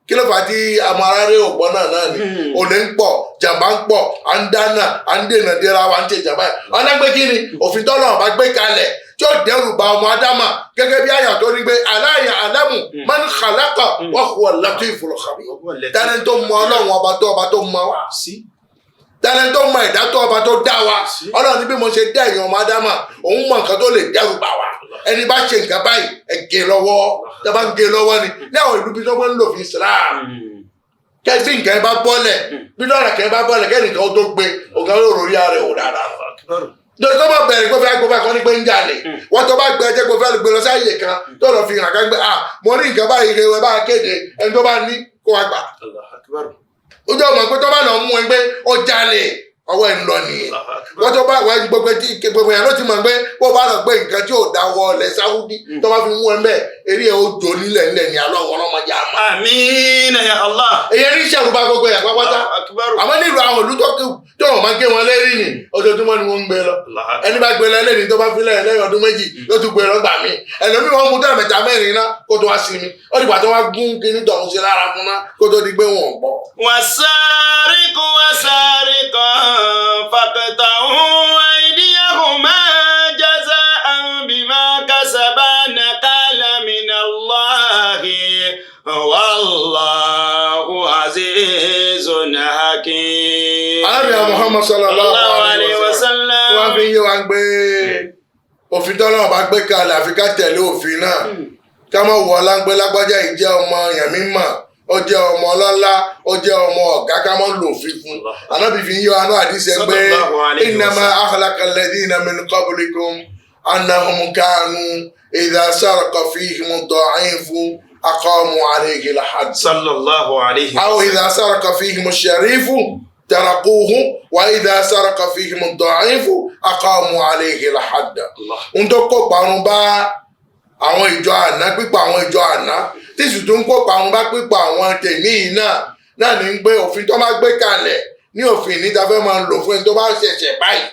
kí ló fà á tí àmọ́ aráre ògbọ́n náà ni olè ń pọ̀ jàmbá ń pọ̀ à ń dáná à ń dènà dèrà wa ń tẹ jàmbá yẹn ọ̀nà gbé kí ni òfin tọ́lọ̀ bá gbé kalẹ̀ tí ó dẹ́rù bà ọmọ ádámà gẹ́gẹ́ bí àyà tó ní gbé aláya alámù man khalaqa wa huwa latiful khabir tẹ́lẹ̀ tó mọ ọlọ́run ọba tó mọ wá tẹ́lẹ̀ tó mọ ẹ̀dá tó ọba tó dá wa ọlọ́run ní bí mo ṣe dá èèyàn ọmọ ádámà òun mọ nǹkan tó lè dẹ́rù bà wá ẹni bá ṣe nǹkan báyìí ẹ gé lọ́wọ́ tẹ́ bá ń gé lọ́wọ́ ni ní àwọn ìlú bí wọ́n ń lò fi Islam kẹ́sí nǹkan ẹ bá bọ́lẹ̀ bí lọ́rọ̀ kẹ́ bá bọ́lẹ̀ kẹ́nìkan tó gbé ọ̀gá yóò rí ara ẹ̀ ò dáadáa lórí tó bá bẹ̀rẹ̀ gbọ́fẹ́ agbófẹ́ kan ní pé ń jalè wọ́n tó bá gbẹ ẹjẹ́ gbọ́fẹ́ gbé lọ sáyè kan tó lọ fi hàn ká gbé mo ní nǹkan báyìí rẹ wẹ́ bá kéde ẹni tó bá ní kó wá gbà. ojú ọmọ pé tó bá lọ mú ẹ pé ó jalè ọwọ́ ẹ̀ ń lọ nìyẹn wọ́n tó bá wọ́n gbogbo yẹn ló ti mọ̀ pé bó bá lọ gbé nǹkan tí ò dáwọ́ ọ̀lẹ́ sáwúdí tó bá fi mú ẹ bẹ́ẹ̀ eré ẹ̀ ó jò nílẹ̀ ní alọ́ ọlọ́mọdé àmọ́. Àmín ya Allah. èyí ní ìṣàlùbá gbogbo ẹ̀ pápátá àmọ́ nílùú àwọn ìlú tó wọ́n máa gé wọn lẹ́rìí ni ojoojúmọ́ ni wọ́n ń gbé lọ ẹni bá gbé lọ lẹ́ni tó bá fi lẹ́yìn ọdún méjì yóò tún gbé lọ gbà mí ẹlòmíì wọn mú tó ẹ̀mẹ̀ta mẹ́rin ná kó tó wá sí mi ó dìgbà tó wá gún kíní tọ̀hún sí lára fún ná kó tó di gbé wọn gbọ́. wasariqu wasariqan faqta'u aydiyahuma jaza'an bima kasaba nakala min Allahi wallahu azizun hakim. alábìyà Muhammad sallallahu alayhi wa sallam wọ́n fi yé wa gbé òfin tọ́lọ́ bá gbé kalẹ̀ àfi ká tẹ̀lé òfin náà ká mọ̀ wọ lágbé lágbájá yìí jẹ́ ọmọ èèyàn mímọ́ ó jẹ́ ọmọ ọlọ́lá ó jẹ́ ọmọ ọ̀gá ká mọ̀ lò fífún anábì fi yé wa náà àdìsẹ́ gbé innama ahlaka alladhina min qablikum annahum kanu idha saraqa fihim ad-da'ifu aqamu alayhi al-hadd sallallahu alayhi aw idha saraqa fihim ash-sharifu tarakuhu wa idha saraka fihim ad-da'ifu aqamu alayhi al-hadd. ń tó kó parun bá àwọn ìjọ àná pípa àwọn ìjọ àná tí sì tún kó parun bá pípa àwọn tèmí yìí náà ní pé òfin tó máa gbé kalẹ̀ ní òfin níta fẹ́ máa lò fún ẹni tó bá ṣẹ̀ṣẹ̀ báyìí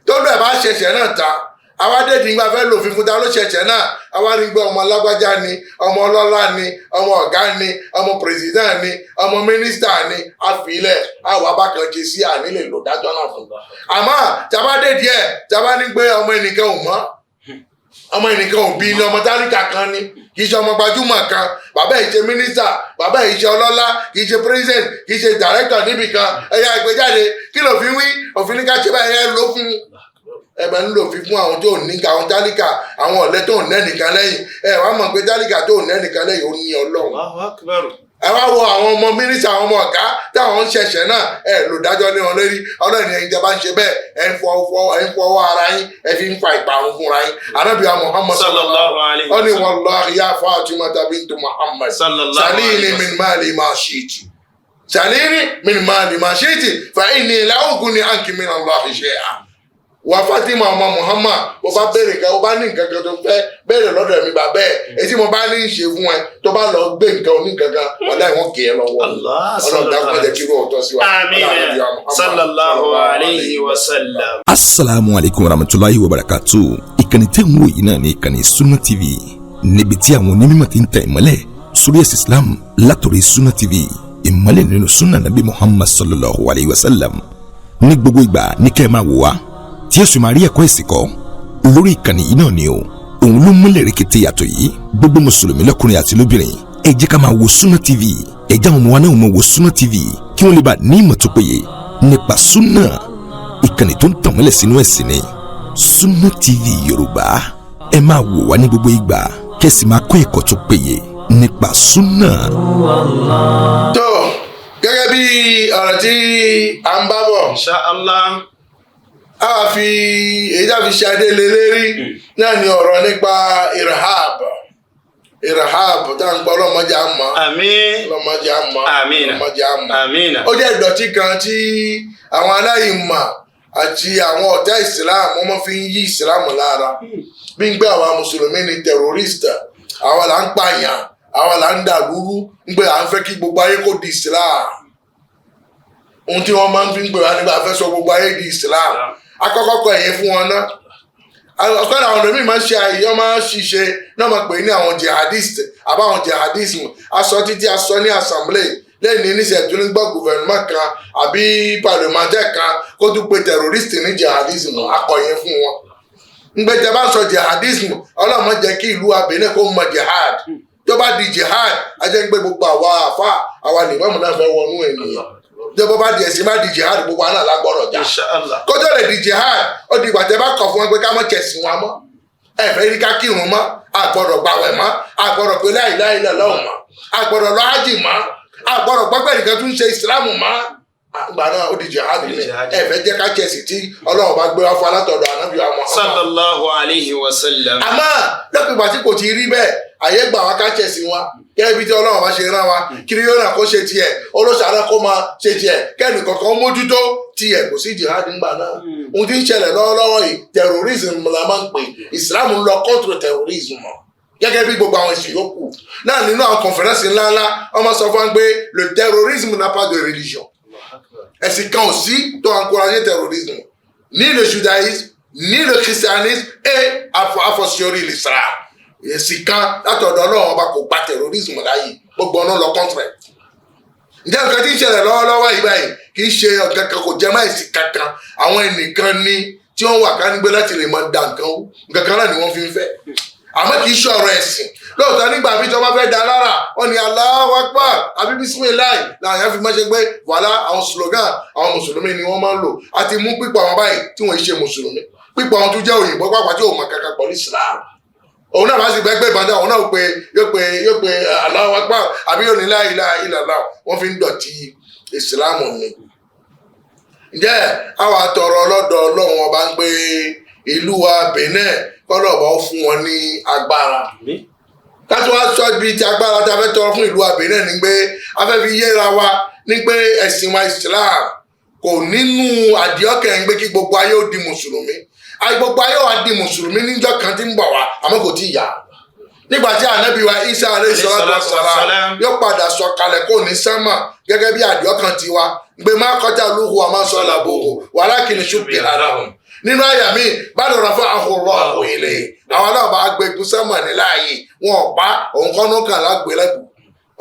tó bẹ̀ bá ṣẹ̀ṣẹ̀ náà ta àwa dédìí gba fẹ́ lò fífún ta ló ṣẹ̀ṣẹ̀ náà àwa ní gbé ọmọ lágbájá ni ọmọ ọlọ́lá ni ọmọ ọ̀gá ni ọmọ pírẹsidán ni ọmọ mínísítà ni àfilẹ̀ àwọn abákan ṣe sí ànílè lò dájọ́ náà fún un. àmọ́ tàbá dédìí ẹ̀ tàbá ní gbé ọmọ ẹnìkan ò mọ́ ọmọ ẹnìkan ò bí ní ọmọ tálíkà kan ni kì í ṣe ọmọ gbajúmọ̀ kan bàbá yìí ṣe mínísítà bàbá yìí ṣe ọlọ́lá kì í ṣe president kì í ṣe director níbì kan ẹ̀yà ìgbéjáde kí ló fi wí òfin ní ká ṣe báyìí ẹ̀ ló fún ẹ̀bẹ̀ ń lò fi fún àwọn tó ní àwọn tálíkà àwọn ọ̀lẹ́ tó ní ẹnìkan lẹ́yìn ẹ̀ wá mọ̀ pé tálíkà tó ní ẹnìkan lẹ́yìn ó ní Ọlọ́run. ẹ wá wo àwọn ọmọ mínísítà àwọn ọmọ ọ̀gá táwọn ń ṣẹ̀ṣẹ̀ náà ẹ̀ lò dájọ́ ní wọn lórí Ọlọ́run ẹ̀yin tẹ́ bá ń ṣe bẹ́ẹ̀ ẹ̀ ń fọwọ́ ara yín ẹ̀ fi ń fa ìparun fúnra yín. Ànábì Muhammad sallallahu alayhi wa sallam ó ní wallahi ya Fatimata bintu Muhammad salini min mali ma shi'ti salini min mali ma shi'ti fa inni la ughni anki min Allahi shay'an. wà Fatima ọmọ Muhammad bó bá béèrè kan bó bá ní nǹkan kan tó fẹ́ béèrè lọ́dọ̀ mi bàbá ẹ̀ èyí tí mo bá ní í ṣe fún ẹ tó bá lọ gbé nǹkan oníkan kan wàlá ìwọ̀n kì í lọ́wọ́ Ọlọ́run dákun jẹ́ kí irú ọ̀tọ̀ sí wa. àmín sallallahu alayhi wa sallam. asalaamu alaykum wa rahmatulahi wa barakatu. ìkànnì tẹ́ ń wò yìí náà ní ìkànnì Sunna TV níbi tí àwọn onímọ̀ ti ń tẹ̀ ìmọ́lẹ̀ sórí ẹ̀sìn Islam látòrí Sunna TV ìmọ́lẹ̀ nínú sunna nabi Muhammad sallallahu alayhi wa sallam ní gbogbo ìgbà ní kẹ́ ẹ máa wò wá tí yóò sì máa rí ẹ̀kọ́ ìsìnkọ́ lórí ìkànnì yìí náà ni o òun ló múlẹ̀ rẹ̀kẹ̀tẹ̀ yàtọ̀ yìí gbogbo mùsùlùmí lọ́kùnrin àti lóbìnrin ẹ jẹ́ ká máa wo Sunna TV ẹ jẹ́ àwọn ọmọ wa náà máa wo Sunna TV kí wọ́n lè bá ní ìmọ̀ tó péye nípa Sunna ìkànnì tó ń tàn mọ́lẹ̀ sínú ẹ̀sìn ni Sunna TV Yorùbá ẹ máa wò wá ní gbogbo ìgbà kẹ́sì máa kọ́ ẹ̀kọ́ tó péye nípa Sunna. tó gẹ́gẹ́ bí ọ̀rọ̀ tí à ń bá bọ̀ Insha Allah. a fi èyí tá fi ṣe adé lé lérí náà ni ọ̀rọ̀ nípa irhab tá ń gbọ́ ọlọ́mọdé àmọ́ àmín ọlọ́mọdé àmọ́ àmín ọlọ́mọdé àmọ́ àmín. ó jẹ́ ìdọ̀tí kan tí àwọn aláìmọ̀ àti àwọn ọ̀tá Islam wọ́n máa fi ń yí Islam lára bí ń gbé àwọn mùsùlùmí ni terrorist àwọn là ń pààyàn àwọn là ń dàlúrú ń gbé à ń fẹ́ kí gbogbo ayé kó di Islam ohun tí wọ́n máa ń fi ń gbé wa nígbà fẹ́ sọ gbogbo ayé di Islam akọ́kọ́kọ́ ẹ̀yẹ fún wọn náà ọ̀kan àwọn ọ̀dọ́ mi máa ń ṣe àyè máa ń ṣiṣẹ́ náà máa pè ní àwọn jihadist àbáwọn jihadism aṣọ títí aṣọ ní assembly lẹ́yìn níṣẹ́ tó ní gbọ́ gouvernement kan àbí parlementaire kan kó tún pe terrorist ní jihadism akọ̀yẹ fún wọn. ngbẹ́jẹ́ bá ń sọ jihadism ọlọ́mọ jẹ́ kí ìlú Benin kó mọ jihad tó bá di jihad ajẹ́ pé gbogbo àwa àfa àwa nìbọn náà fẹ́ wọnú ènìyàn jọba bá di ẹ̀sìn má di jihad gbogbo àná lágbọ́rọ̀ jà kọjọ́ lè di jihad ó di ìgbàtẹ́ bá kọ̀ fún wọn pé ká mọ̀ kẹ̀sìn wọn mọ́ ẹ̀fẹ́ rí ká kírun mọ́ àgbọ̀dọ̀ gbàwẹ̀ mọ́ àgbọ̀dọ̀ pé la ilaha illallah mọ́ àgbọ̀dọ̀ lọ hajj mọ́ àgbọ̀dọ̀ gbọ́gbẹ́ nìkan tún ṣe ìsìlámù mọ́ àgbà náà ó di jihad ní ẹ̀fẹ́ jẹ́ ká kẹ̀sìn tí Ọlọ́run bá gbé wá fún alátọ̀dọ̀ ànábì wa Muhammad sallallahu alayhi wa sallam. àmọ́ lọ́pọ̀ ìgbà tí kò ti rí bẹ́ẹ̀ àyè gbà wá ká kẹ̀sìn wa kẹ́ẹ̀bí tí Ọlọ́run bá ṣe rán wa kiri yóò náà kó ṣe tiẹ̀ olóṣàlá kó máa ṣe tiẹ̀ kẹ́ẹ̀nì kọ̀ọ̀kan mójútó tiẹ̀ kò sí jihad ńgbà náà ohun tí ń ṣẹlẹ̀ lọ́wọ́lọ́wọ́ yìí terrorism la máa ń pè Islam ń lọ contre terrorism gẹ́gẹ́ bí gbogbo àwọn ẹ̀sìn yòókù náà nínú àwọn conférence ńláńlá ọmọ sọ fún wa pé le terrorisme n'a pas de religion ẹ̀sìn kan ò sí tó encourager terrorisme ni le judaïsme ni le christianisme et a fortiori l'islam ẹ̀sìn kan látọ̀dọ̀ Ọlọ́run ọba kò gba terrorisme láàyè gbogbo ọ̀nà lọ contre ǹjẹ́ nǹkan tí ń ṣẹlẹ̀ lọ́wọ́lọ́wọ́ yìí báyìí kì í ṣe nǹkan kan kò jẹ́ máa ẹ̀sìn kankan àwọn ẹnìkan ní tí wọ́n wà ká nígbé láti lè máa da nǹkan wú nǹkan kan náà ni wọ́n fi ń fẹ́ àmọ́ kì í ṣe ọ̀rọ̀ ẹ̀sìn lóòótọ́ nígbà bí tí wọ́n bá fẹ́ da lára wọ́n ní Allahu Akbar àbí bisimilayi làwọn èèyàn fi máa ṣe pé wàhálà àwọn slogan àwọn mùsùlùmí ni wọ́n máa ń lò àti mú pípọ̀ àwọn báyìí tí wọ́n ṣe mùsùlùmí pípọ̀ àwọn tó jẹ́ òyìnbó pàápàá tí òun máa kankan pọ̀ ní Islam òun náà bá sì gbẹgbẹ ìbàdàn òun náà yóò pe Allahu Akbar àbí yóò ní la ilaha illallah wọ́n fi ń dọ̀tí Islam ni. ǹjẹ́ àwọn àtọ̀rọ̀ ọlọ́dọ̀ Ọlọ́run ọba ń gbé ìlú wa Benin kọ́lọ́ọ̀bá ó fún wọn ní agbára. káàtó wá sọ ibi tí agbára tá a fẹ́ tọrọ fún ìlú wa Benin ni pé a fẹ́ fi yéra wa ní pé ẹ̀sìn wa Islam kò nínú àdìọ́kẹ́ ń gbé kí gbogbo ayé ó di mùsùlùmí gbogbo ayé wa di mùsùlùmí níjọ́ kan tí ń bọ̀ wá àmọ́ kò tí ì yá nígbà tí ànábì wa Isa alayhi salatu wassalam yóò padà sọ kalẹ̀ kó ní sánmà gẹ́gẹ́ bí àdìọ́kàn tiwa gbé má kọjá lóhu àmọ́ sọ làbòkò walakin shubbiha lahum nínú àyà mi bàdàn rà fún àhùrọ̀ àhùilé àwọn aláàbà agbègbè sánmà ní láàyè wọn ò pa òǹkọ́nù kan lágbélébù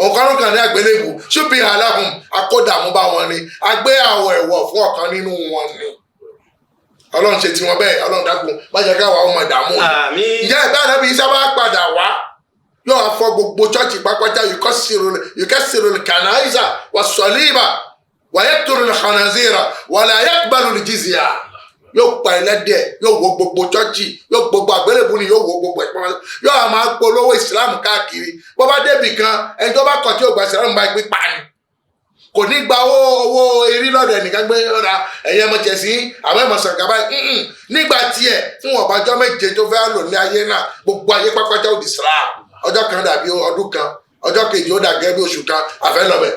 òǹkọ́nù kan ní àgbélébù shubbiha lahum akódàmú bá wọn ni agbé àwọ̀ ẹ̀wọ̀ fún ọ̀kan nínú wọn ni Ọlọ́run ṣe tiwọn bẹ́ẹ̀ Ọlọ́run dákun má jẹ́ káwa ọmọ ìdààmú ìyá ìgbà ànábì Ìsá bá padà wá yóò wá fọ́ gbogbo chọ́ọ̀chì pápátá yukasiru kanaisa wa sọlíbà wa yaqtulu khanazira wa la yaqbalu jizya yóò pa ẹlẹ́dẹ̀ yóò wo gbogbo chọ́ọ̀chì yóò gbogbo àgbélébù ni yóò wo gbogbo ẹ̀pọ́n yóò máa polówó ìsìlámù káàkiri bó bá débì kan ẹni tó bá kọ̀ tí yóò gba ìsìlámù bá gbé pa ni kò ní gba owó erí lọ́dọ̀ ẹnìkan gbé ọ̀dà ẹ̀yẹ mọ̀tẹ̀ sí àwọn ẹ̀mọ̀sán gàbá nígbà tiẹ̀ fún ọ̀bájọ́ méje tó fẹ́ lò ní ayé náà gbogbo ayé pápátá ó di Islam ọjọ́ kan dàbí ọdún kan ọjọ́ kejì ó dàgẹ́ bí oṣù kan àfẹ́lọ́bẹ̀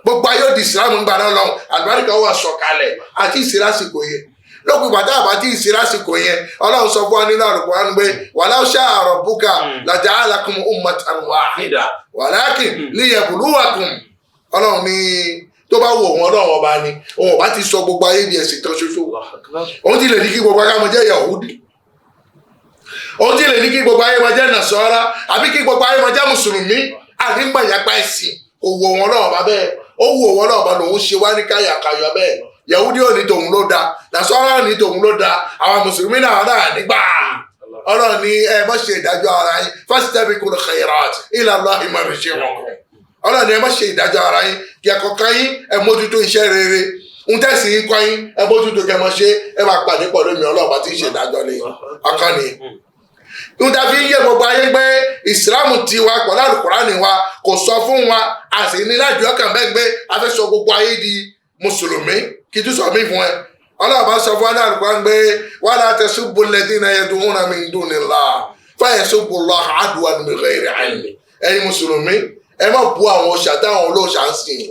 gbogbo ayé ó di Islam ńgbà náà lọ́hùn àlùbáríkà wà sọ̀kalẹ̀ àti ìsirásìkò yẹn lókùn ìgbà tá àbá tí ìsirásìkò yẹn Ọlọ́run sọ fún wa nínú Al-Qur'an pé walau sha'a rabbuka laja'alakum ummatan wahida walakin liyabluwakum Ọlọ́run ní tó bá wò wọn Ọlọ́run ọba ni òun ọba ti sọ gbogbo ayé di ẹ̀sìn kan ṣoṣo òun ti lè ní kí gbogbo ayé máa jẹ́ Yahudi òun ti lè ní kí gbogbo ayé máa jẹ́ Nasara àbí kí gbogbo ayé máa jẹ́ mùsùlùmí àdíngbàyàpá ẹ̀sìn kò wò wọn Ọlọ́run ọba bẹ́ẹ̀ ó wò wọn Ọlọ́run ọba lòun ṣe wá ní káyàkáyọ bẹ́ẹ̀ Yahudi ò ní tòun ló da Nasara ò ní tòun ló da àwọn mùsùlùmí náà nígbà Ọlọ́run ní ẹ má ṣe ìdájọ́ ara yín fastabiqul khairat ila Allahi marji'ukum Ọlọ́run ẹ má ṣe ìdájọ́ ara yín kí ẹ kọ̀ọ̀kan yín ẹ mójútó iṣẹ́ rere ń tẹ̀sí yín kọ́ yín ẹ mójútó kẹ mọ́ ṣe ẹ máa pàdé pọ̀ lómi Ọlọ́run tí ń ṣe ìdájọ́ ní akọni. ń tàbí yé gbogbo ayé pé ìsìlámù ti wa pọ̀ lálùkùránì wa kò sọ fún wa a sì ní láti ọkàn bẹ́ẹ̀ gbé a fẹ́ sọ gbogbo ayé di mùsùlùmí kí tún sọ mí fún ẹ Ọlọ́run bá sọ fún wa lálùkùránì pé wala tasubbu alladhina yad'una min dunillah fa yasubbu Allaha adwan bighayri ilm ẹ̀yin mùsùlùmí ẹ má bu àwọn òòṣà táwọn olóòṣà ń sìn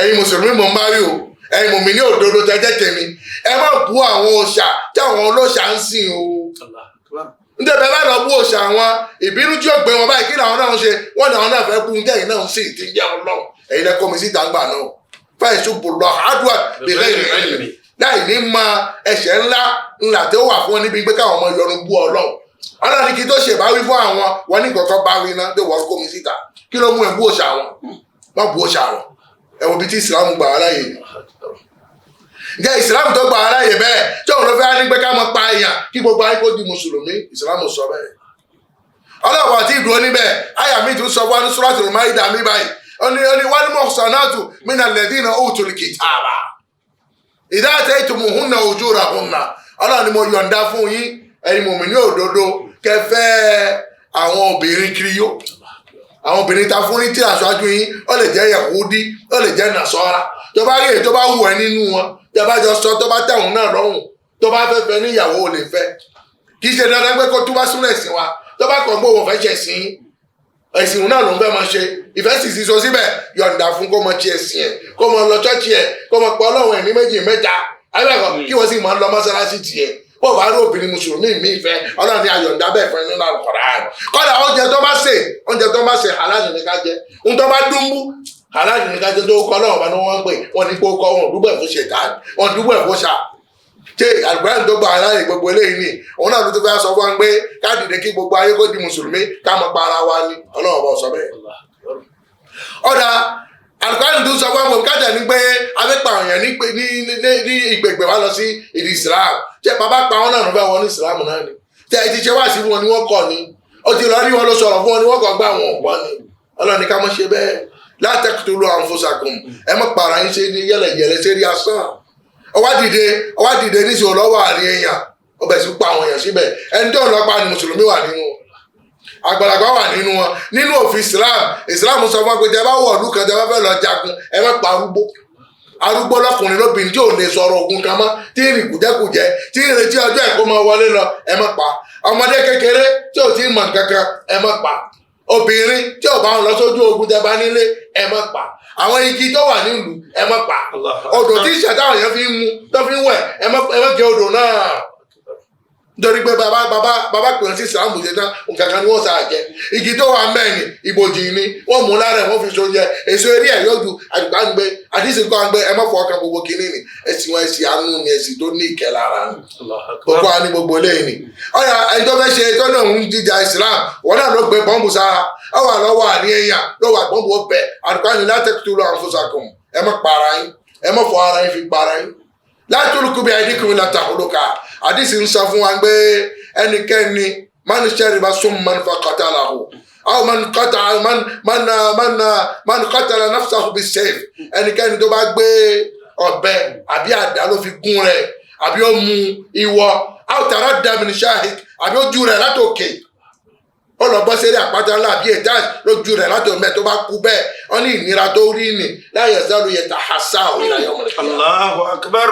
ẹ̀yin mùsùlùmí mọ̀ ń bá rí o ẹ̀yin mùmí ní òdodo tẹ́jẹ́ tèmi ẹ má bu àwọn òòṣà táwọn olóòṣà ń sìn o nítorí bẹ́ẹ̀ bá lọ bú òòṣà wọn ìbínú tí ó gbé wọn báyìí kí làwọn náà ń ṣe wọn náà náà fẹ́ bú ǹjẹ́ ẹ̀yin náà ń sìn tí ń jẹ́ Ọlọ́run ẹ̀yin lẹ́kọ́ mi síta ńgbà náà fẹ́ẹ̀ ṣubú lọ àdúrà bẹ̀rẹ̀ ìrìn láì ní ma ẹ̀ṣẹ̀ ńlá tó wà fún wọn níbi pé káwọn ọmọ yọrùn bú Ọlọ́run Ọlọ́run ní kí tó ṣe báwí fún àwọn wọn ní kọ̀ọ̀kan báwí náà tó wọ́n kó mi síta kí ló mú ẹ bú òòṣà wọn má bú òòṣà wọn ẹ wo bí tí ìsìlámù gbà wá láàyè ǹjẹ́ ìsìlámù tó gbà wá láàyè bẹ́ẹ̀ tí òun ló fẹ́ ní pé ká mọ pa èèyàn kí gbogbo ayé kó di mùsùlùmí ìsìlámù sọ bẹ́ẹ̀ Ọlọ́run àti ìdúró níbẹ̀ àyà mi tún sọ fún Suratul Maida mi báyìí ó ní wal muhsanatu minal ladhina utul kitaba idha ataytumuhunna ujurahunna Ọlọ́run ni mo yọ̀ǹda fún yín ẹ̀yin mùmínì òdodo kẹfẹ́ àwọn obìnrin kiri yó àwọn obìnrin ta fún ní tí aṣáájú yín ó lè jẹ́ Yahudi ó lè jẹ́ Nasara tó bá rí èyí tó bá wù ẹ́ nínú wọn tó bá jọ sọ tó bá tẹ̀wọ̀n náà lọ́rùn tó bá fẹ́ fẹ́ níyàwó ò lè fẹ́ kì í ṣe dandan pé kó tó bá súnmọ́ ẹ̀sìn wa tó bá kàn gbówó fẹ́ ṣe ẹ̀sìn ẹ̀sìn náà ló ń fẹ́ máa ṣe ìfẹ́ sì sí so síbẹ̀ yọ̀ǹda fún kó mọ ti ẹ̀sìn ẹ̀ kó mọ lọ ṣọ́ọ̀ṣì ẹ̀ kó mọ pọ̀ Ọlọ́run ẹ̀ ní méjì mẹ́ta ayébẹ̀kọ kí wọ́n sì máa lọ mọ́sálásí tiẹ̀ bó bá rí obìnrin mùsùlùmí mi fẹ́ ọlọ́run ní ayọ̀ǹda bẹ́ẹ̀ fẹ́ nínú Al-Qur'an kọ́dà oúnjẹ tó bá ṣe halal ní ká jẹ ohun tó bá dúnbú halal ní ká jẹ tó kọ́ ọlọ́run bá ní wọ́n ń pè wọ́n ní kó kọ́ wọn dúpẹ́ fún ṣètá wọn dúpẹ́ fún ṣá ṣé Al-Qur'an tó gba aláyè gbogbo eléyìí ni òun náà ló ti fẹ́ sọ fún wa pé ká dìde kí gbogbo ayé kó di mùsùlùmí ká mọ̀ pa ara wa ni ọlọ́run bá sọ bẹ́ẹ̀. ọ̀dà Al-Qur'an tó sọ fún wa kájà ní pé abẹ́pà òyìn ní ìgbègbè wa lọ sí ìdí Islam ṣé bàbá pa wọn náà ló fẹ́ wọ ní Islam náà ni ṣé ẹ ti ṣe wá sí fún wọn ni wọ́n kọ́ ni ó ti lọ rí wọn ló sọ̀rọ̀ fún wọn ni wọ́n kọ́ gbá wọn ọ̀pọ̀ ni ọlọ́ni ká mọ̀ ṣe bẹ́ẹ̀ la taqtulu anfusakum ẹ mọ̀ para yín ṣe ní yẹlẹyẹlẹ ṣe rí asán ọwá dìde ní ìṣòro lọ́wọ́ àárín èèyàn ó bẹ̀ sí pa àwọn èèyàn síbẹ̀ ẹni tó ń lọ pa ni mùsùlùmí wà nínú àgbàlagbà wà nínú wọn nínú òfin Islam sọ fún wa pé tẹ bá wọ ọdún kan tẹ bá fẹ́ lọ jagun ẹ má pa arúgbó lọkùnrin lóbìnrin tí ò lè sọ̀rọ̀ ogun kan mọ́ tí ń rìn kùjẹ́kùjẹ́ tí ń retí ọjọ́ ẹ̀kọ́ máa wọlé lọ ẹ má pa ọmọdé kékeré tí ò tí ì mọ̀ kankan ẹ má pa obìnrin tí ò bá ń lọ sójú ogun tẹ bá nílé ẹ má pa àwọn igi tó wà nílùú ẹ má pa odò tí ìṣẹ̀dáwọ̀ yẹn fi ń mu tó fi ń wẹ̀ ẹ má gé odò náà nítorí pé bàbá pè sí Islam ṣe tán nǹkan kan ni wọ́n sá jẹ igi tó wà mẹ́rin ìbòjì ni wọ́n mú lára ẹ̀ wọ́n fi so jẹ èso eré ẹ̀ yóò ju àdìgbà ń gbé àdìsí kan gbé ẹ má fọ ọkàn gbogbo kínní ni ẹ̀sìn wọn ẹ̀sìn àánú ni ẹ̀sìn tó ní ìkẹ́ lára ni gbogbo wa ní gbogbo eléyìí ni ọ̀yà ẹni tó fẹ́ ṣe tó náà ń jíjà Islam wọn náà ló gbé bọ́ǹbù sára ọ wà lọ́wọ́ àníyàn ló wà bọ́ǹbù ọbẹ̀ àdìgbà ni la taqtulu anfusakum ẹ má para yín ẹ má fọ ara yín fi para yín la tulqu bi aydikum ila tahluka àdìsí ń sọ fún wa pé ẹnikẹ́ni man shariba summan faqatalahu aw man qatala nafsahu bis-sayf ẹnikẹ́ni tó bá gbé ọ̀bẹ àbí àdá ló fi gún rẹ̀ àbí ó mu ìwọ aw taradda min shahik àbí ó ju rẹ̀ látòkè ó lọ bọ́ sẹ́rí àpáta ńlá àbí ẹ̀dá lójú rẹ̀ látòkè mẹ́ tó bá kú bẹ́ẹ̀ wọ́n ní ìnira tó rí ni la yazalu yatahassahu ila yawm al-qiyamah. Allahu akbar.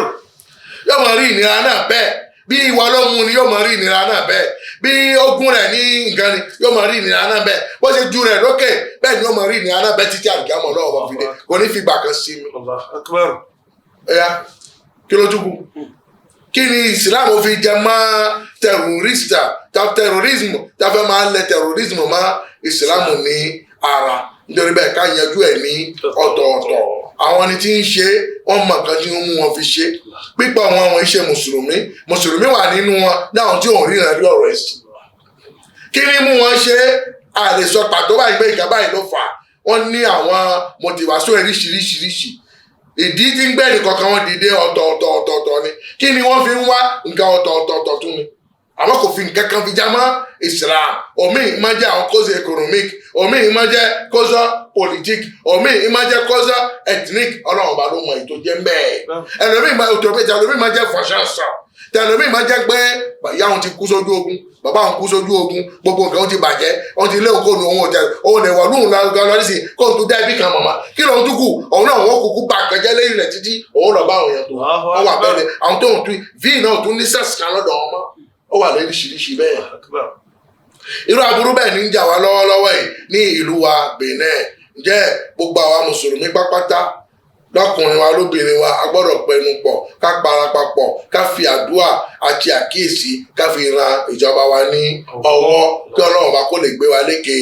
yóò mọ̀ rí ìnira náà bẹ́ẹ̀ bí ìwà ọlọ́run ni yóò mọ̀ rí ìnira náà bẹ́ẹ̀ bí ogun rẹ̀ ní nǹkan ni yóò mọ̀ rí ìnira náà bẹ́ẹ̀ bó ṣe ju rẹ̀ lókè bẹ́ẹ̀ ni yóò mọ̀ rí ìnira náà bẹ́ẹ̀ títí àlùkìyámọ̀ lọ́wọ́ bá fi dé kò ní fi gbà kan sí mi. Allahu akbar. ẹ̀yà kí ló dúkù kí ni Islam fi jẹ mọ́ terrorism tàfẹ́ máa lẹ terrorism mọ́ Islam ní ara nítorí bẹ́ẹ̀ ká yanjú ẹ̀ ní ọ̀tọ̀ọ̀tọ̀ àwọn ni tí ń ṣe wọn mọ nǹkan tí wọn mú wọn fi ṣe pípọ̀ wọn àwọn iṣẹ́ mùsùlùmí wà nínú wọn dáhùn tí òun ríran rí ọ̀rọ̀ ẹ̀sìn kí ni mú wọn ṣe àlèsọ pàtó báyìí pé ìgbà báyìí ló fà wọn ní àwọn motivation oríṣiríṣi ìdí tí ń gbẹ́ni kankan wọn dìde ọ̀tọ̀ọ̀tọ̀ ni kí ni wọ́n fi ń wá nǹkan ọ̀tọ̀ọ̀tọ̀ tún ni àmọ́ kò fi nǹkan kan fi já mọ́ Islam omi máa jẹ́ àwọn cause economic omi máa jẹ́ cause politic omi máa jẹ́ cause ethnic ọlọ́run ọba ló mọ ètò jẹ́ mbẹ́ẹ̀ ẹlòmíì máa jẹ́ fashion tẹlomi máa jẹ́ pé ìyá òun ti kú sójú ogun bàbá òun kú sójú ogun gbogbo nǹkan ó ti bàjẹ́ ó ti lé òkú òun òjẹ òun lè wọ lóhùn lọ sí kó o tún dá ibi kan mọ̀mọ́ kí lóun tún kù òun náà wọ́n kúkú bá kẹjẹ lẹ́yìn rẹ̀ títí òun lọ bá àwọn èèyàn tó wọ́n wà bẹ́ẹ̀ àwọn tó ń tún vi náà tún ní sẹ́ẹ̀sì kan lọ́dọ̀ wọn mọ́ ó wà lóríṣiríṣi bẹ́ẹ̀ irú aburú bẹ́ẹ̀ ní ń jà wá lọ́wọ́lọ́wọ́ yìí ní ìlú wa Benin ǹjẹ́ gbogbo àwa mùsùlùmí pápátá lọ́kùnrin wa lóbìnrin wa a gbọ́dọ̀ pẹnu pọ̀ ká parapapọ̀ ká fi àdúrà àti àkíyèsí ká fi ran ìjọba wa ní ọwọ́ kí Ọlọ́run bá kó lè gbé wa lékè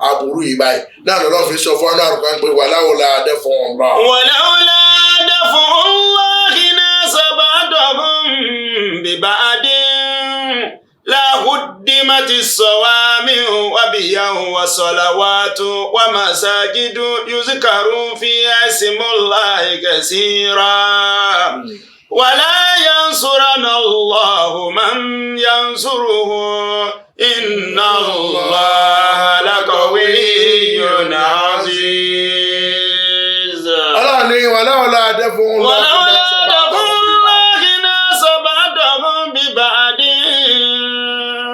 aburú yìí báyìí náà lọ́dọ̀ fi sọ fún ọ́nà àrùkán pé wàláwòlá dẹ́fun ọ̀la. wàláwòlá dẹ́fun ọ̀la iná sábàdọ̀hún bíbá adé لهدمت الصوامع وبيع وصلوات ومساجد يذكر فيها اسم الله كثيرا ولا ينصرن الله من ينصره إن الله لقوي عزيز. الله ni wàláwòlá dẹ́fun ọ̀la.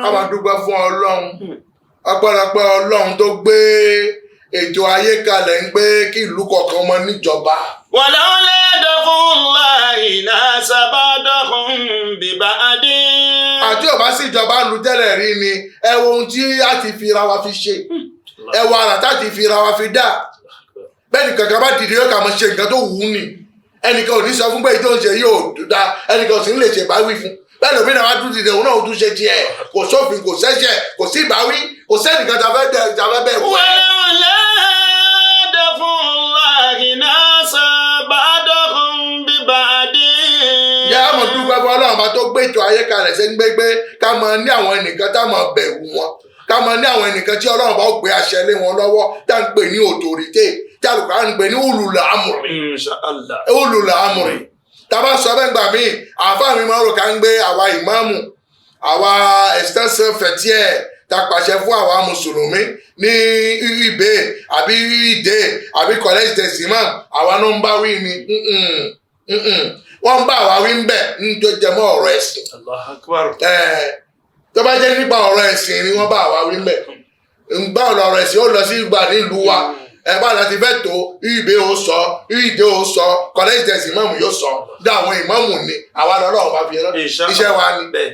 a máa dúpẹ́ fún Ọlọ́run ọpẹ́lọpẹ́ Ọlọ́run tó gbé ètò ayé kalẹ̀ ń gbé kí ìlú kọ̀ọ̀kan mọ níjọba. wàláwọlé dẹ́fúnláì náà sábàdọ́kùn bíbá adé. àti ọba sí ìjọba lu tẹ́lẹ̀ rí ni ẹ wo ohun tí a ti fi ra wa fi ṣe ẹ wo ara tá ti fi ra wa fi dá bẹ́ẹ̀ ni kankan bá dìde yóò kà mọ́ ṣe nǹkan tó wù ú ni ẹnìkan ò ní sọ fún pé èyí tó ń ṣe yóò dá ẹnìkan ò sì ń lè ṣe báwí fún bẹ́ẹ̀ lómi náà wá tún dìde òun náà ó tún ṣe tiẹ̀ kò sófin kò sẹ́ṣẹ̀ kò sí ìbáwí kò sẹ́nìkan tá a fẹ́ bẹ́ẹ̀ wọ. wàlúùlá dẹ́fúnláhì náà sábàdọ́kùn bíbàdí. ìyá àmọ̀ dúpẹ́ fún ọlọ́run bá tó gbé ètò ayé kalẹ̀ ṣe ń gbégbé ká máa ní àwọn ẹnìkan tá máa bẹ̀rù wọn ká máa ní àwọn ẹnìkan tí ọlọ́run bá gbé àṣẹ lé wọn lọ́wọ́ tá ń pè ní autorité tí àlùkò ń pè ní ulul amri. Inshallah. ulul amri tàbá sọ bẹ́ẹ̀ gbà mí àáfàá mi máa ń rò ká ń gbé àwa ìmáàmù àwa extension fẹ̀tíẹ̀ ta pàṣẹ fún àwa mùsùlùmí ní ìbé àbí ìdè àbí college decimal àwa ló ń bá wí ni wọ́n ń bá àwa wí ń bẹ̀ ń tó jẹmọ́ ọ̀rọ̀ ẹ̀sìn. Allahu Akbar. tó bá jẹ́ nípa ọ̀rọ̀ ẹ̀sìn ni wọ́n bá àwa wí ń bẹ̀ ń gbá ọ̀rọ̀ ẹ̀sìn ó lọ sí ìgbà nílùú wa bá láti fẹ́ tó ìbé ó sọ ìdè ó sọ college decimal yóò sọ dá àwọn ìmáàmù ni àwa lọ́lọ́run bá fi rán iṣẹ́ wa ni.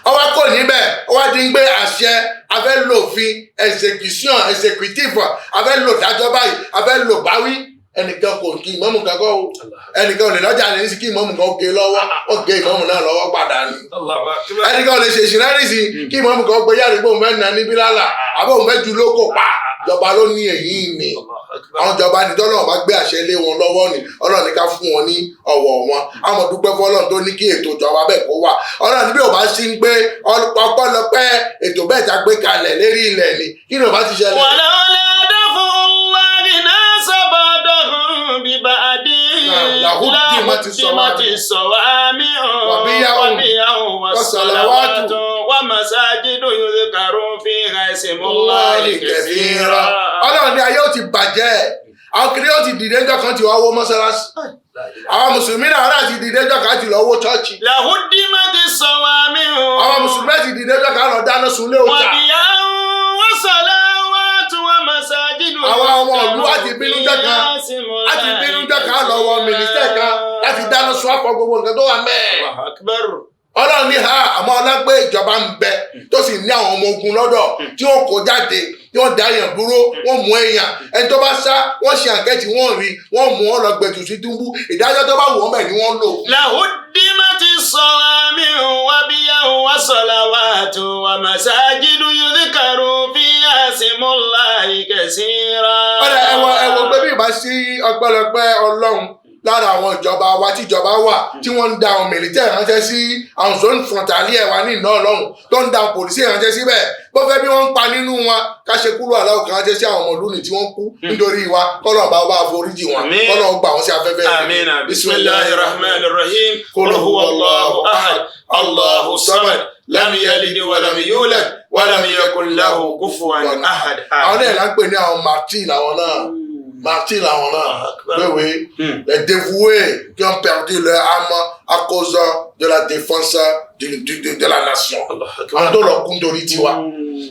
ọwọ́ kò níbẹ̀ ọwọ́ di ń gbé àṣẹ afẹ́ lòfin execution executive afẹ́ lò dájọ́ báyìí afẹ́ lò báwí ẹnìkan kò kí ìmáàmù kankan o ẹnìkan ò lè lọ́jà ní sí kí ìmáàmù kan gé lọ́wọ́ ó gé ìmáàmù náà lọ́wọ́ padà ni ẹnìkan ò lè ṣe ìṣìnárì sí kí ìmáàmù kan gbé yàrá ìgbóhùn fẹ́ nà níbí lálà àbóhùn fẹ́ ju lóko pa ìjọba ló ní èyí ni àwọn ìjọba ní tọ́lọ́run bá gbé àṣẹ lé wọn lọ́wọ́ ni ọlọ́run ní ká fún wọn ní ọ̀wọ̀ wọn àmọ́ dúpẹ́ fún ọlọ́run tó ní kí ètò ìjọba bẹ́ẹ̀ kó wà ọlọ́run níbi ò bá sí ń gbé ọpẹ́lọpẹ́ ètò bẹ́ẹ̀ ta gbé kalẹ̀ lérí ilẹ̀ ni kí ni ò bá ti ṣẹlẹ̀. wàlúùlá dẹ́fúnláhì náà sábàdọ́kùn bíbàdí. lahudimati sọ̀wámi wàbíyàwó wàsàlàwàtù wàmàsájídù yudhkaru fiha ismullahi kathira. ọlọ́run ní ayé ó ti bàjẹ́ àwọn kiri ó ti dìde ńjọ́ kan ti wá wó mọ́sálásí àwọn mùsùlùmí náà rà ti dìde ńjọ́ kan ti lọ wó chọ́ọ̀chì lahudimati sọ̀wámi àwọn mùsùlùmí ti dìde ńjọ́ kan lọ dáná sunlé ọjà wàbíyàwó wàsàlàwàtù wàmàsájídù àwọn ọmọ ìlú àti bínú jẹ́ kan lọ wọ mínísítẹ̀ kan láti dáná sun àpọ̀ gbogbo nǹkan tó wà mẹ́ẹ̀. ọlọ́run ní ha àmọ́ ọlọ́gbé ìjọba ń bẹ tó sì ní àwọn ọmọ ogun lọ́dọ̀ tí wọ́n kó jáde tí wọ́n dá èèyàn dúró wọ́n mú èèyàn ẹni tó bá sá wọ́n ṣe àǹkẹ́tì wọ́n rí wọ́n mú ọ lọ gbẹ̀tù sí túbú ìdájọ́ tó bá wù ọ́ bẹ̀ ni wọ́n lò. lahudimati sọ̀wámi wàbíyàwó wàsàlàwàtù wàmàsájídù yudhkaru fiha ismullahi kathira. ọ̀rẹ́ ẹ̀wọ̀ pé bí ìbá sí ọpẹ́lọpẹ́ ọlọ́run lára àwọn ìjọba wa tí ìjọba wà tí wọ́n ń da àwọn mìlítẹ̀ ránṣẹ́ sí àwọn zone frontalier wa ní ìná ọlọ́run tó ń da àwọn pòlísì ránṣẹ́ síbẹ̀ bó fẹ́ bí wọ́n ń pa nínú wọn ká ṣe kúrò aláwọ̀ kan ránṣẹ́ sí àwọn ọmọ lónìí tí wọ́n kú nítorí wa kọ́lọ̀ bá wà foríjì wọn kọ́lọ̀ gbà wọ́n sí afẹ́fẹ́. àmín. bismillahir rahmanir rahim qul huwallahu ahad allahu samad lam yalid walam yulad walam yakul lahu kufuwan ahad. àwọn náà là ń pè ní àwọn martin àwọn náà. Martin làwọn náà oui les dévoués qui ont perdu leur âme à cause de la défense de la nation. àwọn tó lọ kún torí tiwa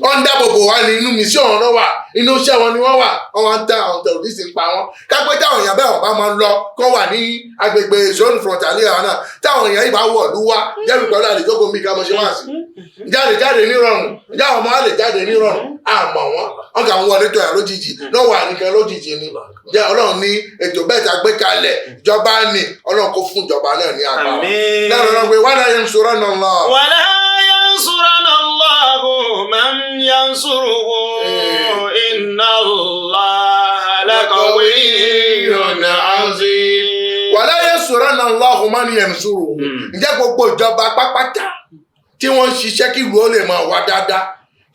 wọ́n ń dáàbò bò wá ní inú mission wọn náà wà inú iṣẹ́ wọn ni wọ́n wà wọ́n wá ń tán àwọn terrorists ń pa wọ́n kápẹ́ táwọn èèyàn bẹ́ẹ̀ ọ̀bá máa ń lọ kó wà ní agbègbè zone frontalier àwọn náà táwọn èèyàn ìbá wọ̀ lú wá jẹ́bi pẹ̀lú àlejòkó mi ká mọ̀ ṣe wá sí jáde nírọ̀rùn ìjà àwọn ọmọ á lè jáde nírọ̀rùn àmọ́ wọn kà ń wọlé tó yà lójijì náà wà nìkan lójijì ni jẹ́ ọlọ́run ní ètò bẹ́ẹ̀ tá gbé kalẹ̀ ìjọba ni ọlọ́run kó fún ìjọba náà ní agbára náà lọ́nà pé wala yansuranna Allah. wala yansuranna Allahu man yansuruhu inna Allaha laqawiyyun azim. wala yansuranna Allahu man yansuruhu ǹjẹ́ gbogbo ìjọba pápátá tí wọ́n ń ṣiṣẹ́ kí ìlú ó lè máa wá dáadáa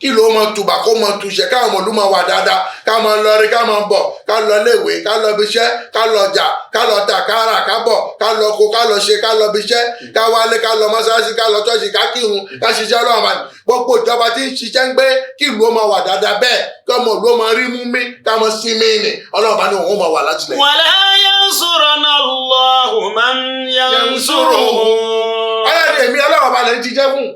kí ló mọ tùbà kó mọ tùṣẹ káwọn ọmọlú máa wà dáadáa ká máa lọ rí ká máa bọ̀ ká lọ léèwé ká lọ bíṣẹ́ ká lọ jà ká lọ tà ká rà ká bọ̀ ká lọ kó ká lọ ṣe ká lọ bíṣẹ́ ká wálé ká lọ mọ́ṣáláṣí ká lọ tọ́ṣì ká kírun ká ṣiṣẹ́ ọlọ́run àmàlì gbogbo ìjọba tí ń ṣiṣẹ́ ń gbé kí ìlú ó máa wà dáadáa bẹ́ẹ̀ kí ọmọ ìlú ó máa rí mú mí ká máa sí mí nì ọlọ́run bá ní òun máa wà láti lẹ̀. wala yansuranna Allahu man yansuruhu. ọlọ́run èmi ọlọ́run bá lè ń jíjẹ́ fún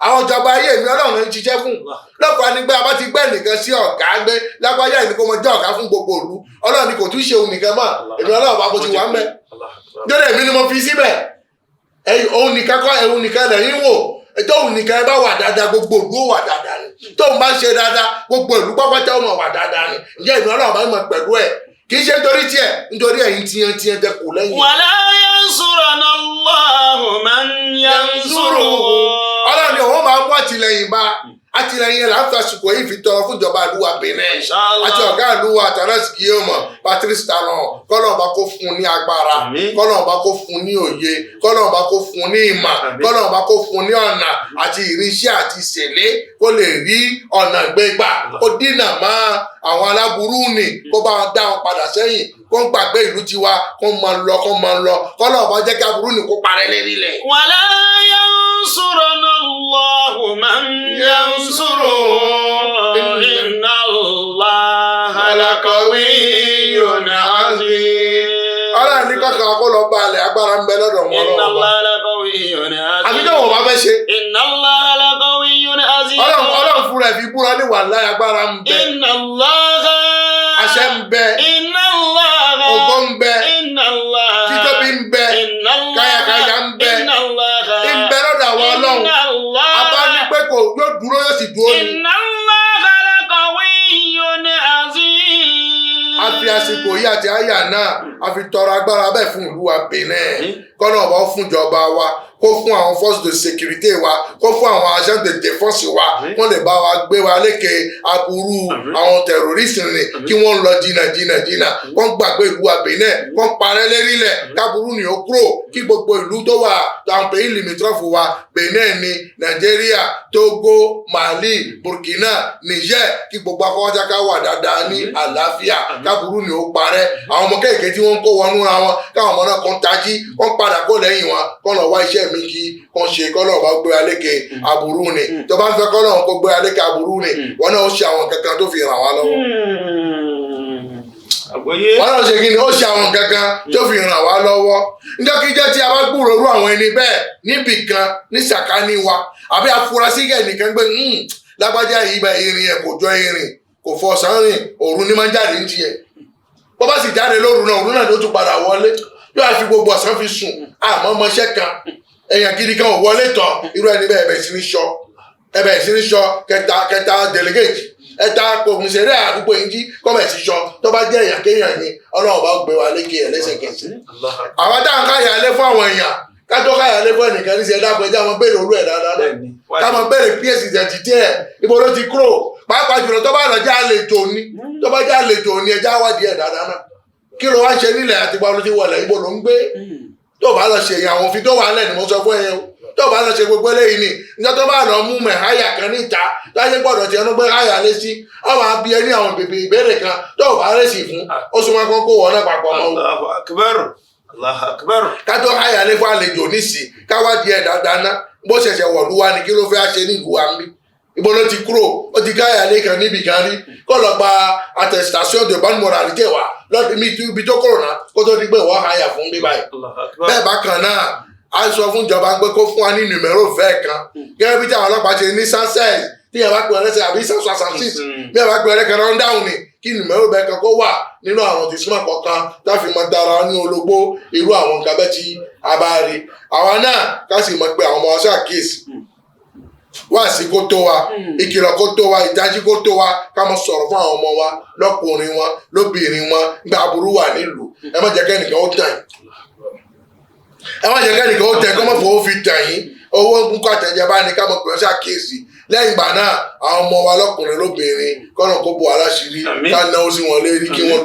àwọn ìjọba ayé èmi ọlọ́run lè ń jíjẹ́ fún lọ́pọ̀ anigbe abá ti gbẹ́ nìkan sí ọ̀gá gbé lágbájá ìní kó mọ jẹ́ ọ̀gá fún gbogbo ìlú ọlọ́run ni kò tún ṣe òun nìkan mọ́ èmi ọlọ́run bá mo ti wà ń bẹ́ jọ́dọ̀ èmi ni mo fi síbẹ̀ òun nìkan kọ́ òun nìkan lẹ́yìn wò tó òun nìkan bá wà dáadáa gbogbo ìlú wà dáadáa ni tó òun bá ń ṣe dáadáa gbogbo ìlú pápátá ó mọ̀ wà dáadáa ni ǹjẹ́ èmi ọlọ́run bá mọ̀ pẹ̀lú ẹ̀ kì í ṣe nítorí tiẹ̀ nítorí ẹ̀yin tiyan tẹ kù lẹ́yìn. wala yansurana Allahu man yansuruhu. Ọlọ́run ni òun máa mú àtìlẹ́yìn bá àtìlẹ́yìn là ń fi àsìkò yìí fi tọrọ fún ìjọba àlùwà Benin àti ọ̀gá àlùwà Tannassi Guillaume Patrice Talon kọ́lọ̀ ọba kó fún un ní agbára kọ́lọ̀ ọba kó fún un ní òye kọ́lọ̀ ọba kó fún un ní ìmọ̀ kọ́lọ̀ ọba kó fún un ní ọ̀nà àti ìrísí àti ìṣẹ̀lẹ̀ kó lè rí ọ̀nà gbégbà kó dínà mọ́ àwọn aláburú nì kó bá wọn dá wọn padà sẹ́yìn kó ń gbàgbé ìlú tiwa kó máa lọ kọ́lọ̀ ọba jẹ́ kí aburú nì kó parẹ́ lérí lẹ̀. wala yansurana Allahu man yansuruhu inna Allaha laqawiyyun aziz. Ọlọ́run ní kankan kó lọ balẹ̀ agbára ń bẹ lọ́dọ̀ wọn lọ́wọ́. Inna Allaha laqawiyyun aziz. àbí tó wọ́n bá fẹ́ ṣe. Inna Allaha laqawiyyun aziz. Ọlọ́run fúnra ẹ̀ fi búra ní wàláhì agbára ń bẹ. Inna Allaha. Àṣẹ ń bẹ. Inna Allaha. Ògo ń bẹ. Inna Allaha. Títóbi ń bẹ. Inna Allaha. Káyàkáyà ń bẹ. Inna Allaha. ń bẹ lọ́dọ̀ àwọn Ọlọ́run. Inna Allaha. Abá ní pé kò yóò dúró yóò sì dúró ni. Inna Allaha laqawiyyun aziz. A fi àsìkò yìí àti àyà náà a fi tọrọ agbára bẹ́ẹ̀ fún ìlú wa Benin kọ́nà ọba fún ìjọba wa kó fún àwọn force de sécurité wa kó fún àwọn agent de défense wa wọ́n lè bá wa gbé wa lékè aburú àwọn terroriste ni kí wọ́n lọ jìnnà wọ́n gbàgbé ìlú wa Benin wọ́n parẹ́ lérílẹ̀ káburú ni ó kúrò kí gbogbo ìlú tó wà àwọn pays limitrophe wa Benin ni Nigeria Togo Mali Burkina Niger kí gbogbo akọ́wọ́jáká wà dáadáa ní àlàáfíà káburú ni ó parẹ́ àwọn ọmọ kéèké tí wọ́n ń kó wọnú ra wọn káwọn ọmọ náà kan tají wọ́n padà kó lẹ́yìn wọn kọ́ lọ wá iṣẹ́ mi kí kan ṣe kọ́ lọ́wọ́ bá gbé alékè aburú ni tó bá ń fẹ́ kọ́ lọ́wọ́ kó gbé alékè aburú ni wọn náà ó ṣe àwọn kankan tó fi ràn wá lọ́wọ́. wọn náà ṣe kí ni ó ṣe àwọn kankan tó fi ràn wá lọ́wọ́ níjọ́kíjọ́ tí a bá gbúròó rú àwọn ẹni bẹ́ẹ̀ níbì kan ní sàkání wa àbí afurasí kẹ́ nìkan gbé lágbájá ìgbà irin ẹ̀ kò jọ irin kò fọ sánrin òru ní máa ń jáde ní tiẹ̀ bó bá sì jáde lóru náà ló tún padà wọlé yóò àfi gbogbo ọ̀sán fi sùn àmọ́ ọmọọṣẹ́ kan èèyàn gidi kan ò wọlé tọ̀ irú ẹni bẹ́ẹ̀ ẹ̀bẹ̀ sí ní sọ kẹta delegate ẹ̀ta kòmìsẹ̀rẹ̀ àdúgbò yìí jí kọ́mẹ̀ sí sọ tó bá jẹ́ èèyàn kéèyàn ni Ọlọ́run bá gbé wa lékè ẹ̀ lẹ́sẹ̀kẹsẹ̀. àwọn táwọn káyà lé fún àwọn èèyàn kátó káyà lé fún ẹnìkan ní sẹ́dá pẹ̀já wọn béèrè olú ẹ̀ dáadáa káwọn béèrè ps ìdẹ̀tìtì ẹ̀ ibo ló ti kúrò pàápàá jùlọ tó bá lọ jẹ́ àlejò ní ẹja wádìí ẹ̀ dáadáa náà kí ló wá ń ṣe nílẹ̀ àti bá ló ti wọlé ibo ló ń gbé tó bá lọ ṣe èyàn àwọn òfin tó wà lẹ̀ ni mo sọ fún ẹ o tó bá lọ ṣe gbogbo eléyìí ni níjọ́ tó bá lọ mú mẹ̀háyà kan níta láyé gbọ́dọ̀ tí ẹnu gbé háyà lé sí àwọn àbí ẹni àwọn bèbè ìbéèrè kan tó bá rẹ̀ sì fún ó súnmọ́ kó kó wọ́n náà papọ̀ mọ́. Allahu akbar. Allahu akbar. ká tó háyà lé fún àlejò nísì káwádìí ẹ̀ dáadáa ná bó ṣẹ̀ṣẹ̀ wọ̀lú wa ni kí ló fẹ́ ṣe nílùú wa ń bí ibo ló ti kúrò ó ti káyà lé kan níbi kan rí kó lọ gba attestation de bonne moralité wa lọ́dún ibi tó kúrò náà kó tó di pé wọ́n háyà fún bí báyìí. bẹ́ẹ̀ bákan náà a sọ fún ìjọba pé kó fún wa ní nùmẹ́rò fẹ́ẹ̀ kan gẹ́gẹ́ bí tí àwọn ọlọ́pàá ṣe ní success tí ẹ bá pè ọlẹ́sẹ̀ àbí six bí ẹ bá pè ọlẹ́kẹ̀ náà ń dáhùn ni kí nùmẹ́rò bẹ́ẹ̀ kan kó wà nínú àwọn tí súnmọ́ kọ̀ọ̀kan láfi mọ dára ní ológbó irú àwọn nǹkan bẹ́ẹ̀ tí a bá rí àwa náà ká sì mọ̀ pé àwọn ọmọ ọṣà kíyèsí wáàsí kó tó wa ìkìlọ̀ kó tó wa ìdájí kó tó wa ká mọ sọ̀rọ̀ fún àwọn ọmọ wa lọ́kùnrin wọn lóbìnrin wọn nígbà aburú wà nílùú ẹ má jẹ́ kẹ́nìkan ó tàn yín ẹ má jẹ́ kẹ́nìkan ó tàn kọ́ mọ̀ fowó fi tàn yín owó nǹkan àtẹ̀jẹ́ bá ní ká mọ̀ pé wọ́n ṣàkíyèsí lẹ́yìn ìgbà náà àwọn ọmọ wa lọ́kùnrin lóbìnrin kọ́nà kó bo aláṣìírí ká náwó sí wọn lérí kí wọ́n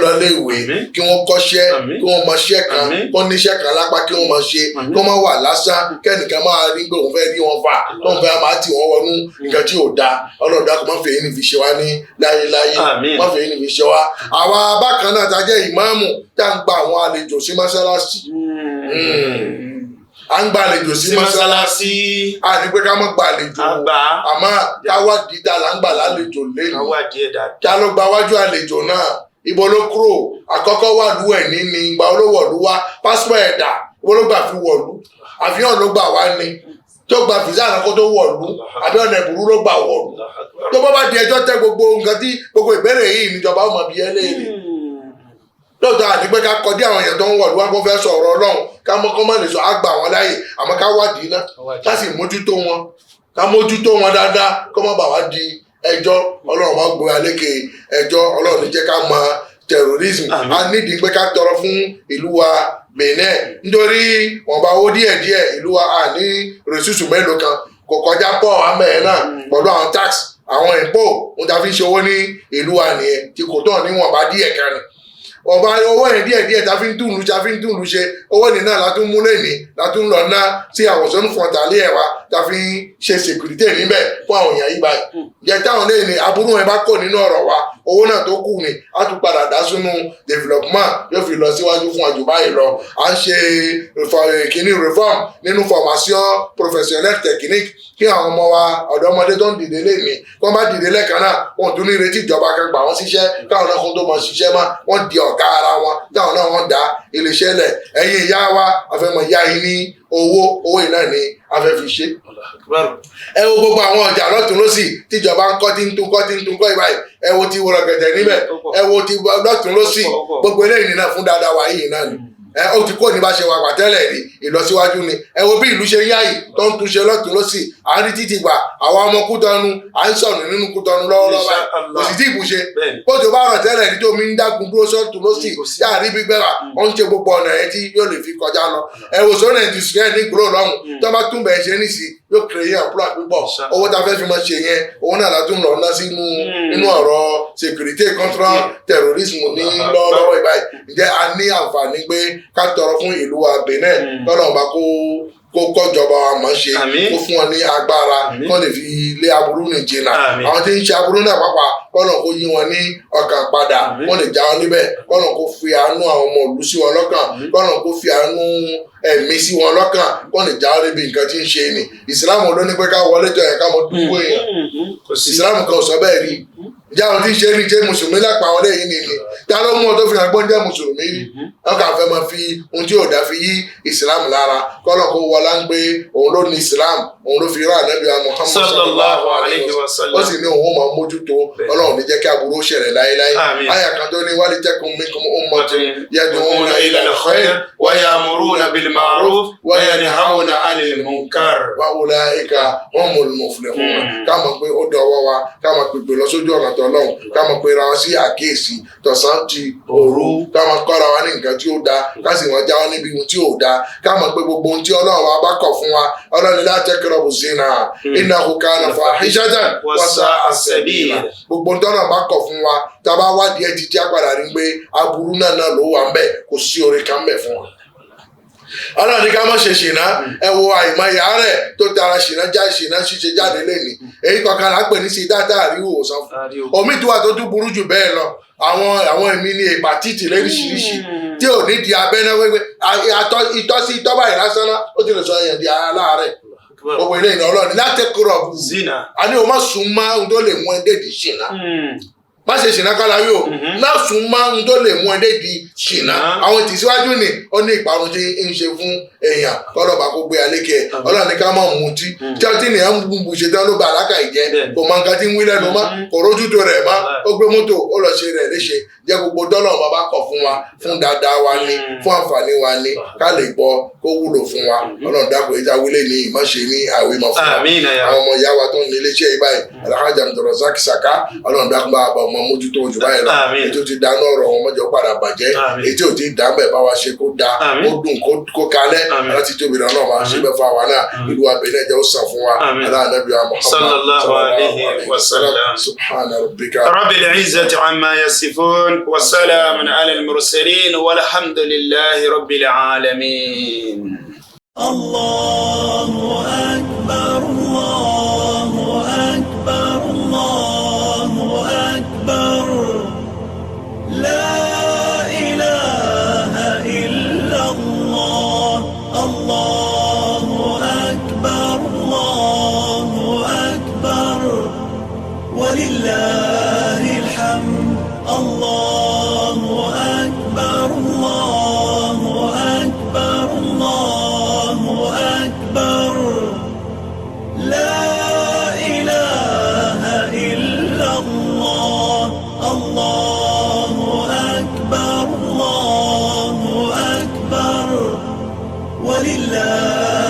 lọ léèwé kí wọ́n kọ́ṣẹ́ kí wọ́n mọ iṣẹ́ kan kó níṣẹ́ kan lápá kí wọ́n mọ ṣe kó má wà lásán kẹ́nìkan máa rí pé òun fẹ́ rí wọn fà tóun fẹ́ máa tì wọ́n wọnú nǹkan tí ò dáa ọlọ́dà kò má fẹ́ yín nífi ṣe wá ní láyéláyé má fẹ́ yín nífi ṣe wá. àwa bákan náà ta jẹ́ ìmáàmù tá à ń gba àwọn àlejò sí mọ́ṣáláṣí à ń gba àlejò sí mọ́ṣáláṣí a ní pé ká mọ́ gba àlejò àmọ́ káwádìí tá là ń gbà lálejò lẹ́nu kí ló gba wájú àlejò náà ibo ló kúrò àkọ́kọ́ wà lú ẹ̀ ní ìgbà olówọ̀lú wa pásítọ̀ ẹ̀dà ibo ló gbà fi wọ̀lú àfihàn ló gbà wá ní tó gba fìzá àkọ́kọ́ tó wọ̀lú àbí ọ̀nà ìbúrú ló gbà wọ̀lú tó bá bá di ẹjọ́ tẹ gbogbo nǹkan tí gbogbo ìbéèrè yìí níjọba ó mọ̀ bí ẹlẹ́rìí lóòótọ́ àti pé ká kọjú àwọn èèyàn tó ń wọ̀lú wá kó fẹ́ sọ ọ̀rọ̀ Ọlọ́run ká mọ́ kọ́ mọ́ lè sọ á gbà wọ́n láàyè àmọ́ ká wádìí náà ká sì mójútó wọn dáadáa kó má bà wá di ẹjọ́ Ọlọ́run má gbé alékè ẹjọ́ Ọlọ́run ní jẹ́ ká mọ terrorism a nídìí pé ká tọrọ fún ìlú wa Benin nítorí wọ́n bá owó díẹ̀díẹ̀ ìlú wa ní rìsúsù mélòó kan kò kọjá pọ̀ àmẹ́ náà pẹ̀lú àwọn tax àwọn ìpò òun ta fi ń ṣe owó ní ìlú wa nìyẹn tí kò tán níwọ̀n bá díẹ̀ kan ni ọba owó yẹn díẹ̀díẹ̀ ta fi ń túnlù ṣe owó ní náà látún mú lẹ́ni látún lọ ná sí àwòsàn fọ̀ntàlé ẹ̀ wa ta fi ń ṣe security níbẹ̀ fún àwọn èèyàn yìí báyìí jẹ́ táwọn lẹ́yìn ní aburú ẹ̀ bá kò nínú ọ̀rọ̀ wa owó náà tó kù ni a tún padà dá sínú development yóò fi lọ síwájú fún àjò báyìí lọ à ń ṣe kìíní reform nínú formation professionnel technique kí àwọn ọmọ wa ọ̀dọ́mọdé tó ń dìde lẹ́ni kí wọ́n bá dìde lẹ́ẹ̀kan náà wọn ò tún ní retí ìjọba kan gbà wọ́n síṣẹ́ káwọn náà kún tó mọ ṣiṣẹ́ mọ́ wọ́n di ọ̀gá ara wọn táwọn náà wọ́n dá iléeṣẹ́ lẹ̀ ẹ̀yin ìyá wa afẹ́mọ̀ ìyá yìí ní owó yìí náà ni afẹ́ fi ṣe. ẹ wo gbogbo àwọn ọjà lọ́tún lọ́sì tíjọba ń kọ́ tí ń tún kọ́ ìbáyìí ẹ wo ti wọ̀rọ̀ gẹ̀dẹ̀ níbẹ̀ ẹ wo ti lọ́tún lọ́sì gbogbo eléyìí náà fún dáadáa wa yìí náà ni ó ti kó ní bá ṣe wà pàtẹ́lẹ̀ rí ìlọsíwájú ni ẹ wo bí ìlú ṣe yá yìí tó ń túnṣe lọ́tún lọ́sì à ń rí títì gbà àwọn ọmọ Kútọ́nù à ń sọ̀nù nínú Kútọ́nù lọ́wọ́lọ́wọ́ kò sì tí ì bùṣe bó tó bá rọ̀ tẹ́lẹ̀ rí tó mi ń dágun dúró sọ́tún lọ́sì yáà rí gbígbẹ́ wà ó ń ṣe gbogbo ọ̀nà yẹn tí yóò lè fi kọjá lọ ẹ wò sọ́nà industrial ní gbòòrò lọ́hùn tó bá tún bẹ̀ ṣe níṣì yóò kéré àpúrà púpọ̀ owó tá a fẹ́ fi máa ṣe yẹn owó náà látún lọ ná sínú nínú ọ̀rọ̀ security contra terrorism ní lọ́wọ́lọ́wọ́ ìbáyìí ǹjẹ́ a ní àǹfààní pé ká tọrọ fún ìlú wa Benin lọ́nà ọba kó kọjọba wa mọ̀ ṣe kó fún wọn ní agbára kó lè fi lé aburú ní jìnnà àwọn tí ń ṣe aburú náà pápá kọ́nà kó yí wọn ní ọkàn padà kó lè já wọn níbẹ̀ kọ́nà kó fi àánú àwọn ọmọ ìlú sí wọn lọ́kàn kọ́nà kó fi àánú ẹ̀mí sí wọn lọ́kàn kó lè já wọn níbi nǹkan tí ń ṣe ni ìsìlámù ló ní pé ká wọlé jọ yẹn ká mọ dúró èèyàn ìsìlámù kan ò sọ bẹ́ẹ̀ rí ìjà àwọn tí ń ṣe ní jẹ́ mùsùlùmí lápá àwọn lẹ́yìn nìyí tá ló mú ọ tó fi hàn gbọ́n jẹ́ mùsùlùmí rí wọn kà fẹ́ máa fi ohun tí ò dá fi yí ìsìlámù lára kọ́nà kó wọlá ń gbé òun ló ní ìsìlámù òun ló fi rán ànábì Muhammad sallallahu alaihi wasallam ó sì ní òun máa mójútó ọlọ́run ní jẹ́ kí aburú ṣẹlẹ̀ láéláé àyà kan tó ní wálé jẹ́kun minkum ummatun yad'una ila al-khayr wa ya'muruna bil ma'ruf wa yanhauna 'anil munkar wa ulaika humul muflihun ká mọ̀ pé ó dọwọ́ wa ká mọ̀ pèpè lọ sójú ọ̀nà tọ́lọ́hún ká mọ̀ pé ra wọn sí àkíyèsí tọ̀sán ti òru ká mọ̀ kọ́ra wa ní nǹkan tí ó dáa ká sì wọ́n jáwọ́ níbi ohun tí ò dáa ká mọ̀ pé gbogbo ohun tí ọlọ́run wa bá kọ̀ fún wa ọlọ́run la taqrabu zina innahu kana fahishatan wa sa'a sabila gbogbo ohun tí ọlọ́run bá kọ̀ fún wa tá a bá wádìí ẹ̀ títí àpàdà rí pé aburú náà ló wà ń bẹ̀ kò sí oore kan bẹ̀ fún wa. ọlọ́run ní ká má ṣe ṣìnà ẹ wo àìmọye àárẹ̀ tó tara ṣìnà ṣíṣe jáde lẹ́ni èyí kankan là ń pè ní sí dáadáa rí òwòsàn fún omi tó wà tó tún burú jù bẹ́ẹ̀ lọ àwọn èmi ní hepatiti lóríṣiríṣi tí ò ní di abẹ́ná wẹ́wẹ́ ìtọ́sí ìtọ́bà ìlásán náà ó ti lè sọ èèyàn di aláàárẹ̀ gbogbo ilé ìnáwó ọlọ́run láti kúrò zina a ní o má sùn má ohun tó lè mú ẹ dé di ṣìnà má ṣe ṣìnà kọ́lá yóò má sùn má ohun tó lè mú ẹ dé di ṣìnà àwọn ìtìsíwájú ni ó ní ìparun tí ń ṣe fún èèyàn kọ́lọ́ba kó gbé alékè ẹ̀ ọlọ́run ní ká má mutí tí ọtí nìyẹn ń bù ṣe tán ló ba àlákà ìjẹ́ kò mọ nǹkan tí ń wí lẹ́nu mọ́ kò rójú tó rẹ̀ mọ́ ó gbé mọ́tò ó lọ ṣe rẹ̀ léṣe jẹ́ gbogbo dọ́là ọba bá kọ̀ fún wa fún dáadáa wa ni fún àǹfààní wa ni ká lè gbọ́ kó wúlò fún wa ọlọ́run dákun ìjà wílé ní ìmọ̀ṣe ní àwé mọ̀ fún wa àwọn ọmọ ìyá wa tó ń ní iléeṣẹ́ yìí báyìí Alhaji Abdulrasaq Saka ọlọ́run dákun bá ọmọ mójútó ojú báyìí lọ ètò ti dáná ọ̀rọ̀ wọn mọ́jọ padà bàjẹ́ ètò ò ti dá bẹ́ẹ̀ bá wa ṣe kó dá kó dùn kó kalẹ̀ láti tóbi náà náà máa ṣe bẹ́ẹ̀ fún àwa náà ìlú abẹ́lẹ̀ jẹ́ ó sàn fún wa aláàbí wa Muhammad sallallahu alaihi wa sallam subhana rabbika rabbil izzati amma yasifun wa salamun ala al-mursalin walhamdulillahi rabbil alamin. Allahu akbar, Allahu akbar, Allahu akbar. La ilaha illa Allah. Allahu akbar, Allahu akbar. Walillahil hamd. Allahu akbar, Allahu akbar, Allahu akbar. La ilaha illa Allah. Allahu akbar, Allahu akbar. Walillah